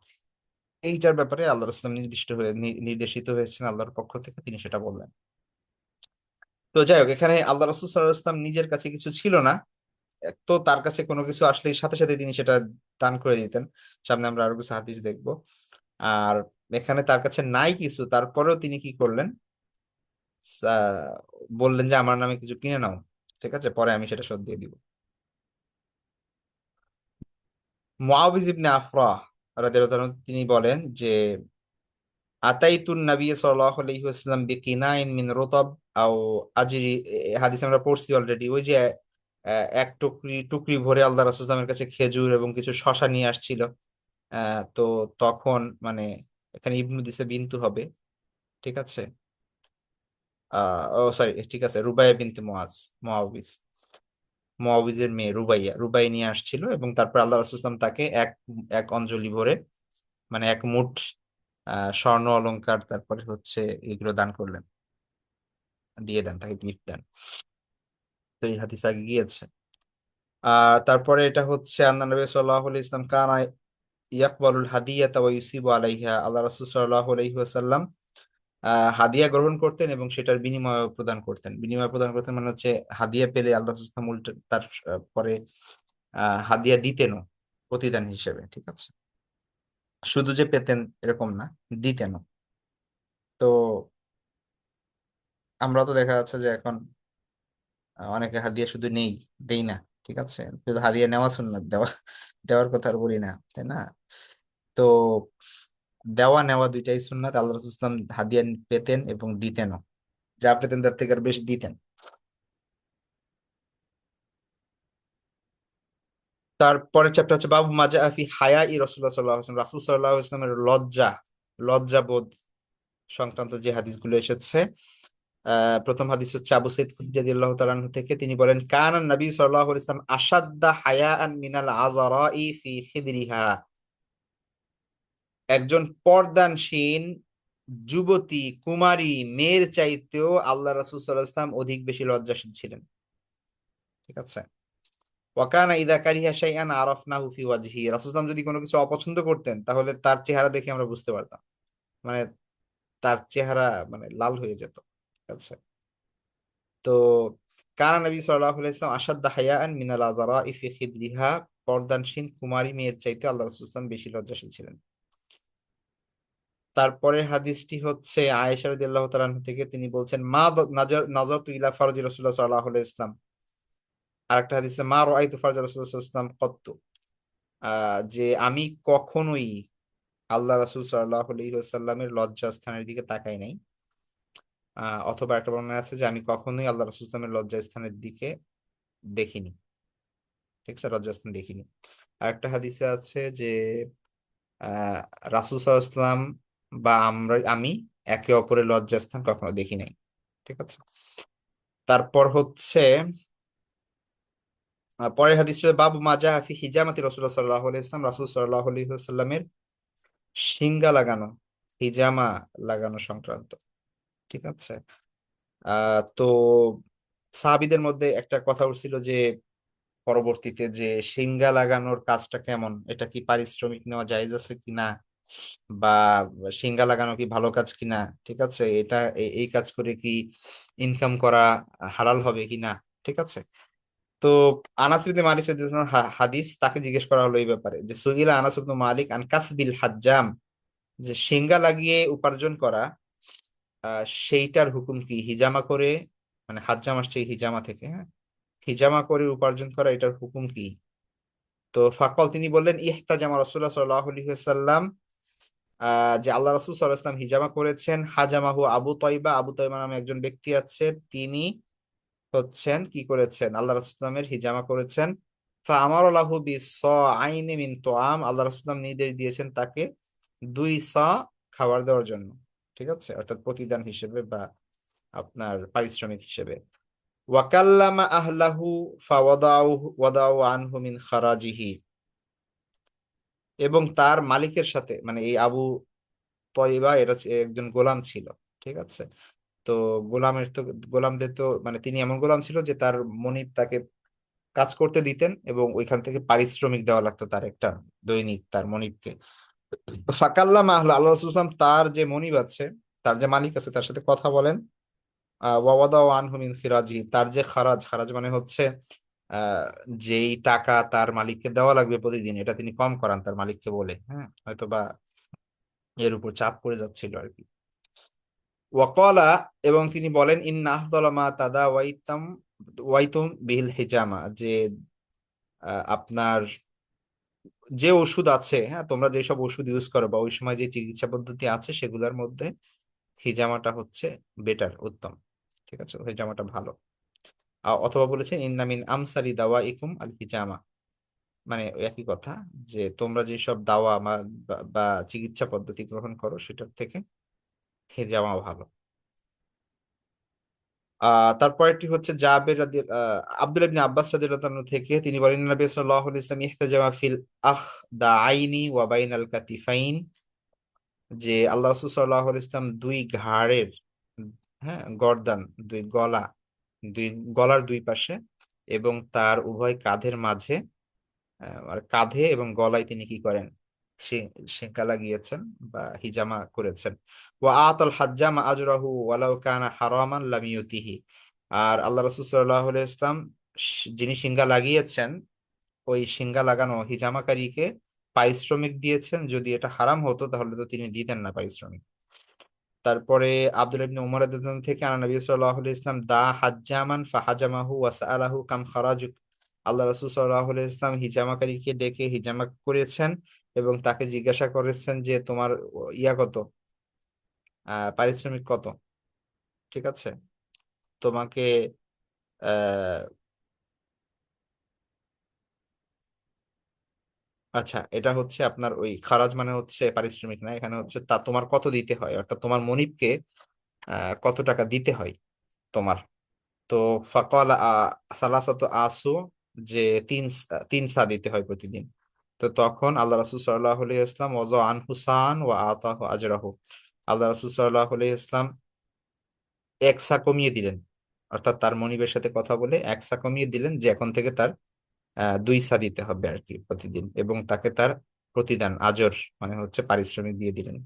এইটার ব্যাপারে আল্লাহ রাসূল নির্দেশিত হয়েছেন আল্লাহর পক্ষ থেকে, তিনি সেটা বললেন। তো যাই হোক, এখানে আল্লাহ রাসূল সাল্লাল্লাহু আলাইহি ওয়াসাল্লাম নিজের কাছে কিছু ছিল না, তো তার কাছে কোনো কিছু আসলে সাথে সাথে তিনি সেটা দান করে দিতেন। সামনে আমরা আরো কিছু হাদিস দেখবো। আর এখানে তার কাছে নাই কিছু, তারপরেও তিনি কি করলেন, বললেন যে আমার নামে কিছু কিনে নাও, ঠিক আছে, পরে আমি সেটা শোধ দিয়ে দিব। মুআউযিব ইবনে আফরাহ রাদিয়াল্লাহু আনহু তিনি বলেন যে আতাইতুন নবী সাল্লাল্লাহু আলাইহি ওয়াসাল্লাম বিকিনাইন মিন রুতাব আও আজরি, হাদিস আমরা পড়ছি অলরেডি, ওই যে এক টুকরি টুকরি ভরে আল্লাহ রাসূল সাল্লাল্লাহু আলাইহি ওয়াসাল্লামের কাছে খেজুর এবং কিছু শসা নিয়ে আসছিল। তো তখন মানে এখানে ইবনু দিছে বিন্তু হবে, ঠিক আছে, ও সরি, ঠিক আছে, রুবাইয়া বিনতে মুআউযিজ, মুআউযিজের মেয়ে রুবাইয়া নিয়ে আসছিল, এবং তারপর আল্লাহ রাসূল সাল্লাল্লাহু আলাইহি ওয়াসাল্লাম তাকে এক এক অঞ্জলি ভরে, মানে এক মুঠ স্বর্ণ অলংকার, তারপরে হচ্ছে এগুলো দান করলেন, দিয়ে দেন, তাকে গিফট দেন। তো এই হাদিস আগে গিয়েছে। আর তারপরে এটা হচ্ছে আল্লাহ নবী সাল্লাল্লাহু আলাইহি ওয়াসাল্লাম কানা ইয়াকবালুল হাদিয়াতা ওয়া ইউসিবু আলাইহা, আল্লাহ রাসূল সাল্লাল্লাহু আলাইহি ওয়াসাল্লাম হাদিয়া গ্রহণ করতেন এবং সেটার বিনিময় প্রদান করতেন। বিনিময় প্রদান করতেন মানে হচ্ছে হাদিয়া পেলে আল্লাহ রাসূল সাল্লাল্লাহু আলাইহি ওয়াসাল্লাম উল্টে তার পরে হাদিয়া দিতেনও প্রতিদান হিসেবে, ঠিক আছে, শুধু যে পেতেন এরকম না, দিতেনও। তো আমরা তো দেখা যাচ্ছে যে এখন অনেকে হাদিয়া শুধু নেই, দেই না, ঠিক আছে, শুধু হাদিয়া নেওয়া সুন্নাত, দেওয়ার কথা আর বলি না, তাই না? তো দেওয়া নেওয়া দুইটাই সুন্নাত, আল্লাহ রাসূল সাল্লাল্লাহু আলাইহি ওয়াসাল্লাম হাদিয়া পেতেন এবং দিতেনও, যা পেতেন তার থেকে আর বেশি দিতেন। তারপরের চ্যাপ্টার হচ্ছে বাবু মাজা ফি হায়া ই রাসূলুল্লাহ সাল্লাল্লাহু আলাইহি ওয়াসাল্লাম, রাসূল সাল্লাল্লাহু আলাইহি ওয়াসাল্লামের লজ্জাবোধ সংক্রান্ত যে হাদিসগুলো এসেছে। প্রথম হাদিস হচ্ছে আবু সাইদ খুদরি রাদিয়াল্লাহু তাআলা আনহু থেকে, তিনি বলেন কানা নবী সাল্লাল্লাহু আলাইহি ওয়াসাল্লাম আশাদ্দা হায়াআন মিনাল আযরাই ফি খিদরিহা, একজন পর্দানসীন যুবতী কুমারী মেয়ের চাইতেও আল্লাহ রাসূল সাল্লাল্লাহু আলাইহি ওয়াসাল্লাম অধিক বেশি লজ্জাশীল ছিলেন। ঠিক আছে। ওয়াকানা ইদা কারিহা শাইআন আরাফনাহু ফি ওয়াজহি, রাসূল সাল্লাল্লাহু আলাইহি ওয়াসাল্লাম যদি কোনো কিছু অপছন্দ করতেন তাহলে তার চেহারা দেখে আমরা বুঝতে পারতাম, মানে তার চেহারা মানে লাল হয়ে যেত। ঠিক আছে। তো কানা নবী সাল্লাল্লাহু আলাইহি ওয়াসাল্লাম আশাদ্দা হায়াআন মিনাল আযরাই ফি খিদরিহা, পর্দানসীন কুমারী মেয়ের চাইতে আল্লাহ রাসূল সাল্লাল্লাহু আলাইহি ওয়াসাল্লাম বেশি লজ্জাশীল ছিলেন। তারপরে হাদিসটি হচ্ছে আয়েশা রাদিয়াল্লাহু তাআলা আনহা থেকে, তিনি বলছেন মা নাজারতু ইলা ফারজি রাসূলুল্লাহ সাল্লাল্লাহু আলাইহি ওয়াসাল্লাম। আরেকটা হাদিসে মা রাআইতু ফারজা রাসূলুল্লাহ সাল্লাল্লাহু আলাইহি ওয়াসাল্লাম কত্তু, যে আমি কখনোই আল্লাহ রাসূল সাল্লাল্লাহু আলাইহি ওয়াসাল্লামের লজ্জাস্থানের দিকে তাকাই নাই। অথবা একটা বর্ণনা আছে যে আমি কখনোই আল্লাহ রাসূল সাল্লাল্লাহু আলাইহি ওয়াসাল্লামের লজ্জাস্থানের দিকে দেখিনি। ঠিক আছে, লজ্জাস্থান দেখিনি। আরেকটা হাদিসে আছে যে আহ রাসূল সাল্লাল্লাহু আলাইহি ওয়াসাল্লাম বা আমি একে অপরের লজ্জাস্থান কখনো দেখি নাই। ঠিক আছে। তারপর হচ্ছে পরের হাদিস হচ্ছে বাবু মাজা ফি হিজামাতি রাসূলুল্লাহ সাল্লাল্লাহু আলাইহি ওয়াসাল্লাম, রাসূল সাল্লাল্লাহু আলাইহি ওয়াসাল্লামের শিঙ্গা লাগানো, হিজামা লাগানো সংক্রান্ত। ঠিক আছে। তো সাহাবীদের মধ্যে একটা কথা উঠছিল যে পরবর্তীতে যে শিঙ্গা লাগানোর কাজটা কেমন, এটা কি পারিশ্রমিক নেওয়া জায়েজ আছে কিনা, বা শিঙ্গা লাগানো কি ভালো কাজ কিনা। ঠিক আছে, এটা এই কাজ করে কি ইনকাম করা হালাল হবে কিনা। ঠিক আছে। তো আনাস ইবনে মালিক রাদিয়াল্লাহু আনহু হাদিস, তাকে জিজ্ঞেস করা হলো এই ব্যাপারে যে সুইলা আনাস ইবনে মালিক আন কাসবিল হাজ্জাম, যে শিঙ্গা লাগিয়ে উপার্জন করা, সেইটার হুকুম কি, হিজামা করে, মানে হাজ্জাম আসছে এই হিজামা থেকে, হ্যাঁ, হিজামা করে উপার্জন করা, এটার হুকুম কি। তো ফাকল, তিনি বললেন ইহতাজামা রাসূলুল্লাহ সাল্লাল্লাহু আলাইহি ওয়াসাল্লাম, যে আল্লাহ রাসূল সাল্লাল্লাহু আলাইহি ওয়াসাল্লাম হিজামা করেছেন। হাজামাহু আবু তয়বা, আবু তয়বা নামে একজন ব্যক্তি আছে, তিনি হচ্ছেন কি করেছেন, আল্লাহ রাসূলের হিজামা করেছেন। ফাআমারা লাহু বিসআইনি মিন তুআম, আল্লাহ রাসূল নির্দেশ দিয়েছেন তাকে 2 সা খাবার দেওয়ার জন্য। ঠিক আছে, অর্থাৎ প্রতিদান হিসেবে বা আপনার পারিশ্রমিক হিসেবে। ওয়াকাল্লামা আহলাহু ওয়াদাউ আনহু মিন খারাজিহি, এবং তার মালিকের সাথে, মানে এই আবু তয়বা এটা একজন গোলাম ছিল। ঠিক আছে। তো গোলামের তো গোলামদের তো মানে তিনি এমন গোলাম ছিল যে তার মনিব তাকে কাজ করতে দিতেন এবং ওইখান থেকে পারিশ্রমিক দেওয়া লাগতো তার একটা দৈনিক, তার মনিবকে। ফাকাল্লামা আল্লাহ রাসূলুল্লাহ সাল্লাল্লাহু আলাইহি ওয়াসাল্লাম তার যে মনিব আছে, তার যে মালিক আছে, তার সাথে কথা বলেন। ওয়াদাউ আনহু মিন খিরাজি, তার যে খারাজ, খারাজ মানে হচ্ছে আহ যেই টাকা তার মালিককে দেওয়া লাগবে প্রতিদিন, এটা তিনি কম করান তার মালিককে বলে, হ্যাঁ, হয়তো বা এর উপর চাপ পড়ে যাচ্ছিল আর কি। ওয়াকালা, এবং তিনি বলেন ইন্না আফদালা মা ওয়াইতুম বিল হিজামা, যে আপনার যে ওষুধ আছে, হ্যাঁ, তোমরা যেসব ওষুধ ইউজ করো বা ওই সময় যে চিকিৎসা পদ্ধতি আছে সেগুলোর মধ্যে হিজামাটা হচ্ছে বেটার, উত্তম। ঠিক আছে, হিজামাটা ভালো। অথবা বলেছেন ইন্না মিন আমসালি দাওয়াইকুম আল হিজামা, মানে একই কথা, যে তোমরা যেসব দাওয়া বা চিকিৎসা পদ্ধতি গ্রহণ করো সেটার থেকে হিজামা ভালো। তারপর একটি হচ্ছে আব্দুল্লাহ ইবনে আব্বাস রাদিয়াল্লাহু আনহু থেকে, তিনি বলেন নবী সাল্লাল্লাহু আলাইহি ওয়াসাল্লাম ইহতাজামা ফিল আখদাআইনি ওয়া বাইনাল কাতিফাইন, যে আল্লাহ রাসূল সাল্লাল্লাহু আলাইহি ওয়াসাল্লাম দুই ঘাড়ের, হ্যাঁ, গর্দান, দুই গলা, দুই গলার দুই পাশে এবং তার উভয় কাঁধের মাঝে, আর কাঁধে এবং গলায় তিনি কি করেন, সেঁকা লাগিয়েছেন বা হিজামা করেছেন। ওয়া আতাল হাজ্জামা আজরাহু ওয়ালাউ কানা হারামান লাম ইউতিহি, আর আল্লাহ রাসূল সাল্লাল্লাহু আলাইহি ওয়াসাল্লাম যিনি সিঙ্গা লাগিয়েছেন, ওই সিঙ্গা লাগানো হিজামাকারীকে পারিশ্রমিক দিয়েছেন, যদি এটা হারাম হতো তাহলে তো তিনি দিতেন না পারিশ্রমিক। তারপরে আব্দুল্লাহ ইবনে উমর রাদিয়াল্লাহু আনহু থেকে, আনা নবী সাল্লাল্লাহু আলাইহি ওয়াসাল্লাম দা হাজ্জামান ফাহাজামাহু ওয়া সাআলাহু কাম খারাজুক, আল্লাহ রাসূল সাল্লাল্লাহু আলাইহি ওয়াসাল্লাম হিজামাকারীকে ডেকে হিজামা করেছেন এবং তাকে জিজ্ঞাসা করেছেন যে তোমার ইয়া কত, পারিশ্রমিক কত। ঠিক আছে, তোমাকে আহ আচ্ছা, এটা হচ্ছে আপনার ওই খারাজ মানে হচ্ছে পারিশ্রমিক না, এখানে হচ্ছে তা তোমার কত দিতে হয়, অর্থাৎ তোমার মনিবকে কত টাকা দিতে হয় তোমার। তো ফাকাল সালাসাতু আসু, যে তিন সা দিতে হয় প্রতিদিন। তো তখন আল্লাহ রাসূল সাল্লাল্লাহু আলাইহি ইসলাম ওয়াজা আন হুসান ওয়া আতাহু আজরাহু, আল্লাহ রাসূল সাল্লাল্লাহু আলাইহি ইসলাম এক সা কমিয়ে দিলেন, অর্থাৎ তার মনিবের সাথে কথা বলে এক সা কমিয়ে দিলেন, যে এখন থেকে তার দুই সা দিতে হবে আর কি প্রতিদিন, এবং তাকে তার প্রতিদান আজর মানে হচ্ছে পারিশ্রমিক দিয়ে দিলেন।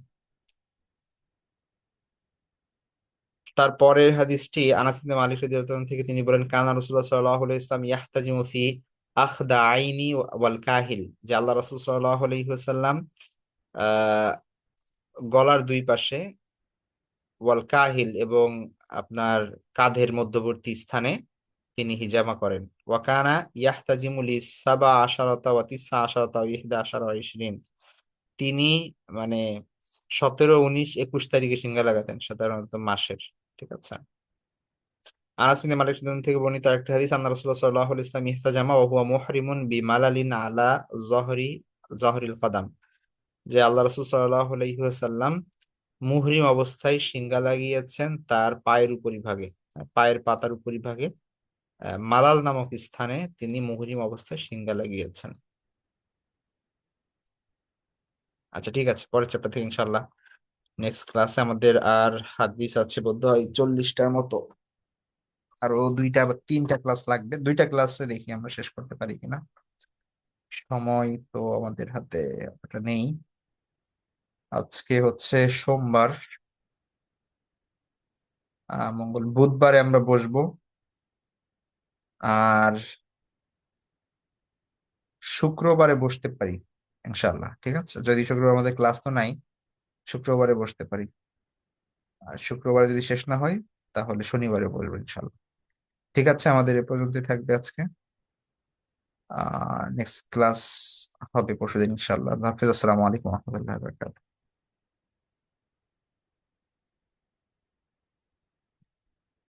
তারপরের হাদিসটি আনাস ইবনে মালিক রাদিয়াল্লাহু আনহু থেকে, তিনি বলেন কানা রাসূলুল্লাহ সাল্লাল্লাহু আলাইহি ওয়াসাল্লাম ইয়াহতাজিমু ফি আখদা আইনি ওয়াল কাহিল, যে আল্লাহ রাসূল সাল্লাল্লাহু আলাইহি ওয়াসাল্লাম আহ গলার দুই পাশে, ওয়াল কাহিল এবং আপনার কাঁধের মধ্যবর্তী স্থানে তিনি হিজামা করেন। ওয়াকানা ইয়াহতাজিমু লি সাবা আশারাতা ওয়া তিসা আশারাতা ওয়া ইহদা আশারা ওয়া ইশরিন, তিনি মানে 17, 19, 21 তারিখে সিঙ্গা লাগাতেন সাধারণত মাসের। ঠিক আছে। আনাস বিন মালিক রাদিয়াল্লাহু থেকে বর্ণিত আরেকটি হাদিস, আন্না রাসূলুল্লাহ সাল্লাল্লাহু আলাইহি ওয়াসাল্লাম ইহতাজামা ওয়া হুয়া মুহরিমুন বিমালালিন আলা জহরিল কদাম, যে আল্লাহ রাসূল সাল্লাল্লাহু আলাইহি ওয়াসাল্লাম মুহরিম অবস্থায় সিঙ্গা লাগিয়েছেন তার পায়ের উপরিভাগে, পায়ের পাতার উপরিভাগে, মালাল নামক স্থানে তিনি মুহরিম অবস্থায় সিঙ্গা লাগিয়েছেন। আচ্ছা ঠিক আছে, পরের চ্যাপ্টার থেকে ইনশাল্লাহ নেক্সট ক্লাসে আমাদের আর হাদিস আছে বোধহয় 40টার মতো, আরো দুইটা বা তিনটা ক্লাস লাগবে, দুইটা ক্লাসে দেখি আমরা শেষ করতে পারি কিনা। সময় তো আমাদের হাতে ওটা নেই। আজকে হচ্ছে সোমবার, বুধবারে আমরা বসবো, আর শুক্রবারে বসতে পারি ইনশাল্লাহ। ঠিক আছে, যদি শুক্রবার আমাদের ক্লাস তো নাই, শুক্রবারে বসতে পারি। আর শুক্রবারে যদি শেষ না হয় তাহলে শনিবারে বসবো ইনশাল্লাহ। ঠিক আছে, আমাদের এ পর্যন্তই থাকবে আজকে। নেক্সট ক্লাস হবে পরশুদিন ইনশাল্লাহ। আল্লাহ হাফিজ, আসসালামু আলাইকুম রহমতুল্লাহ।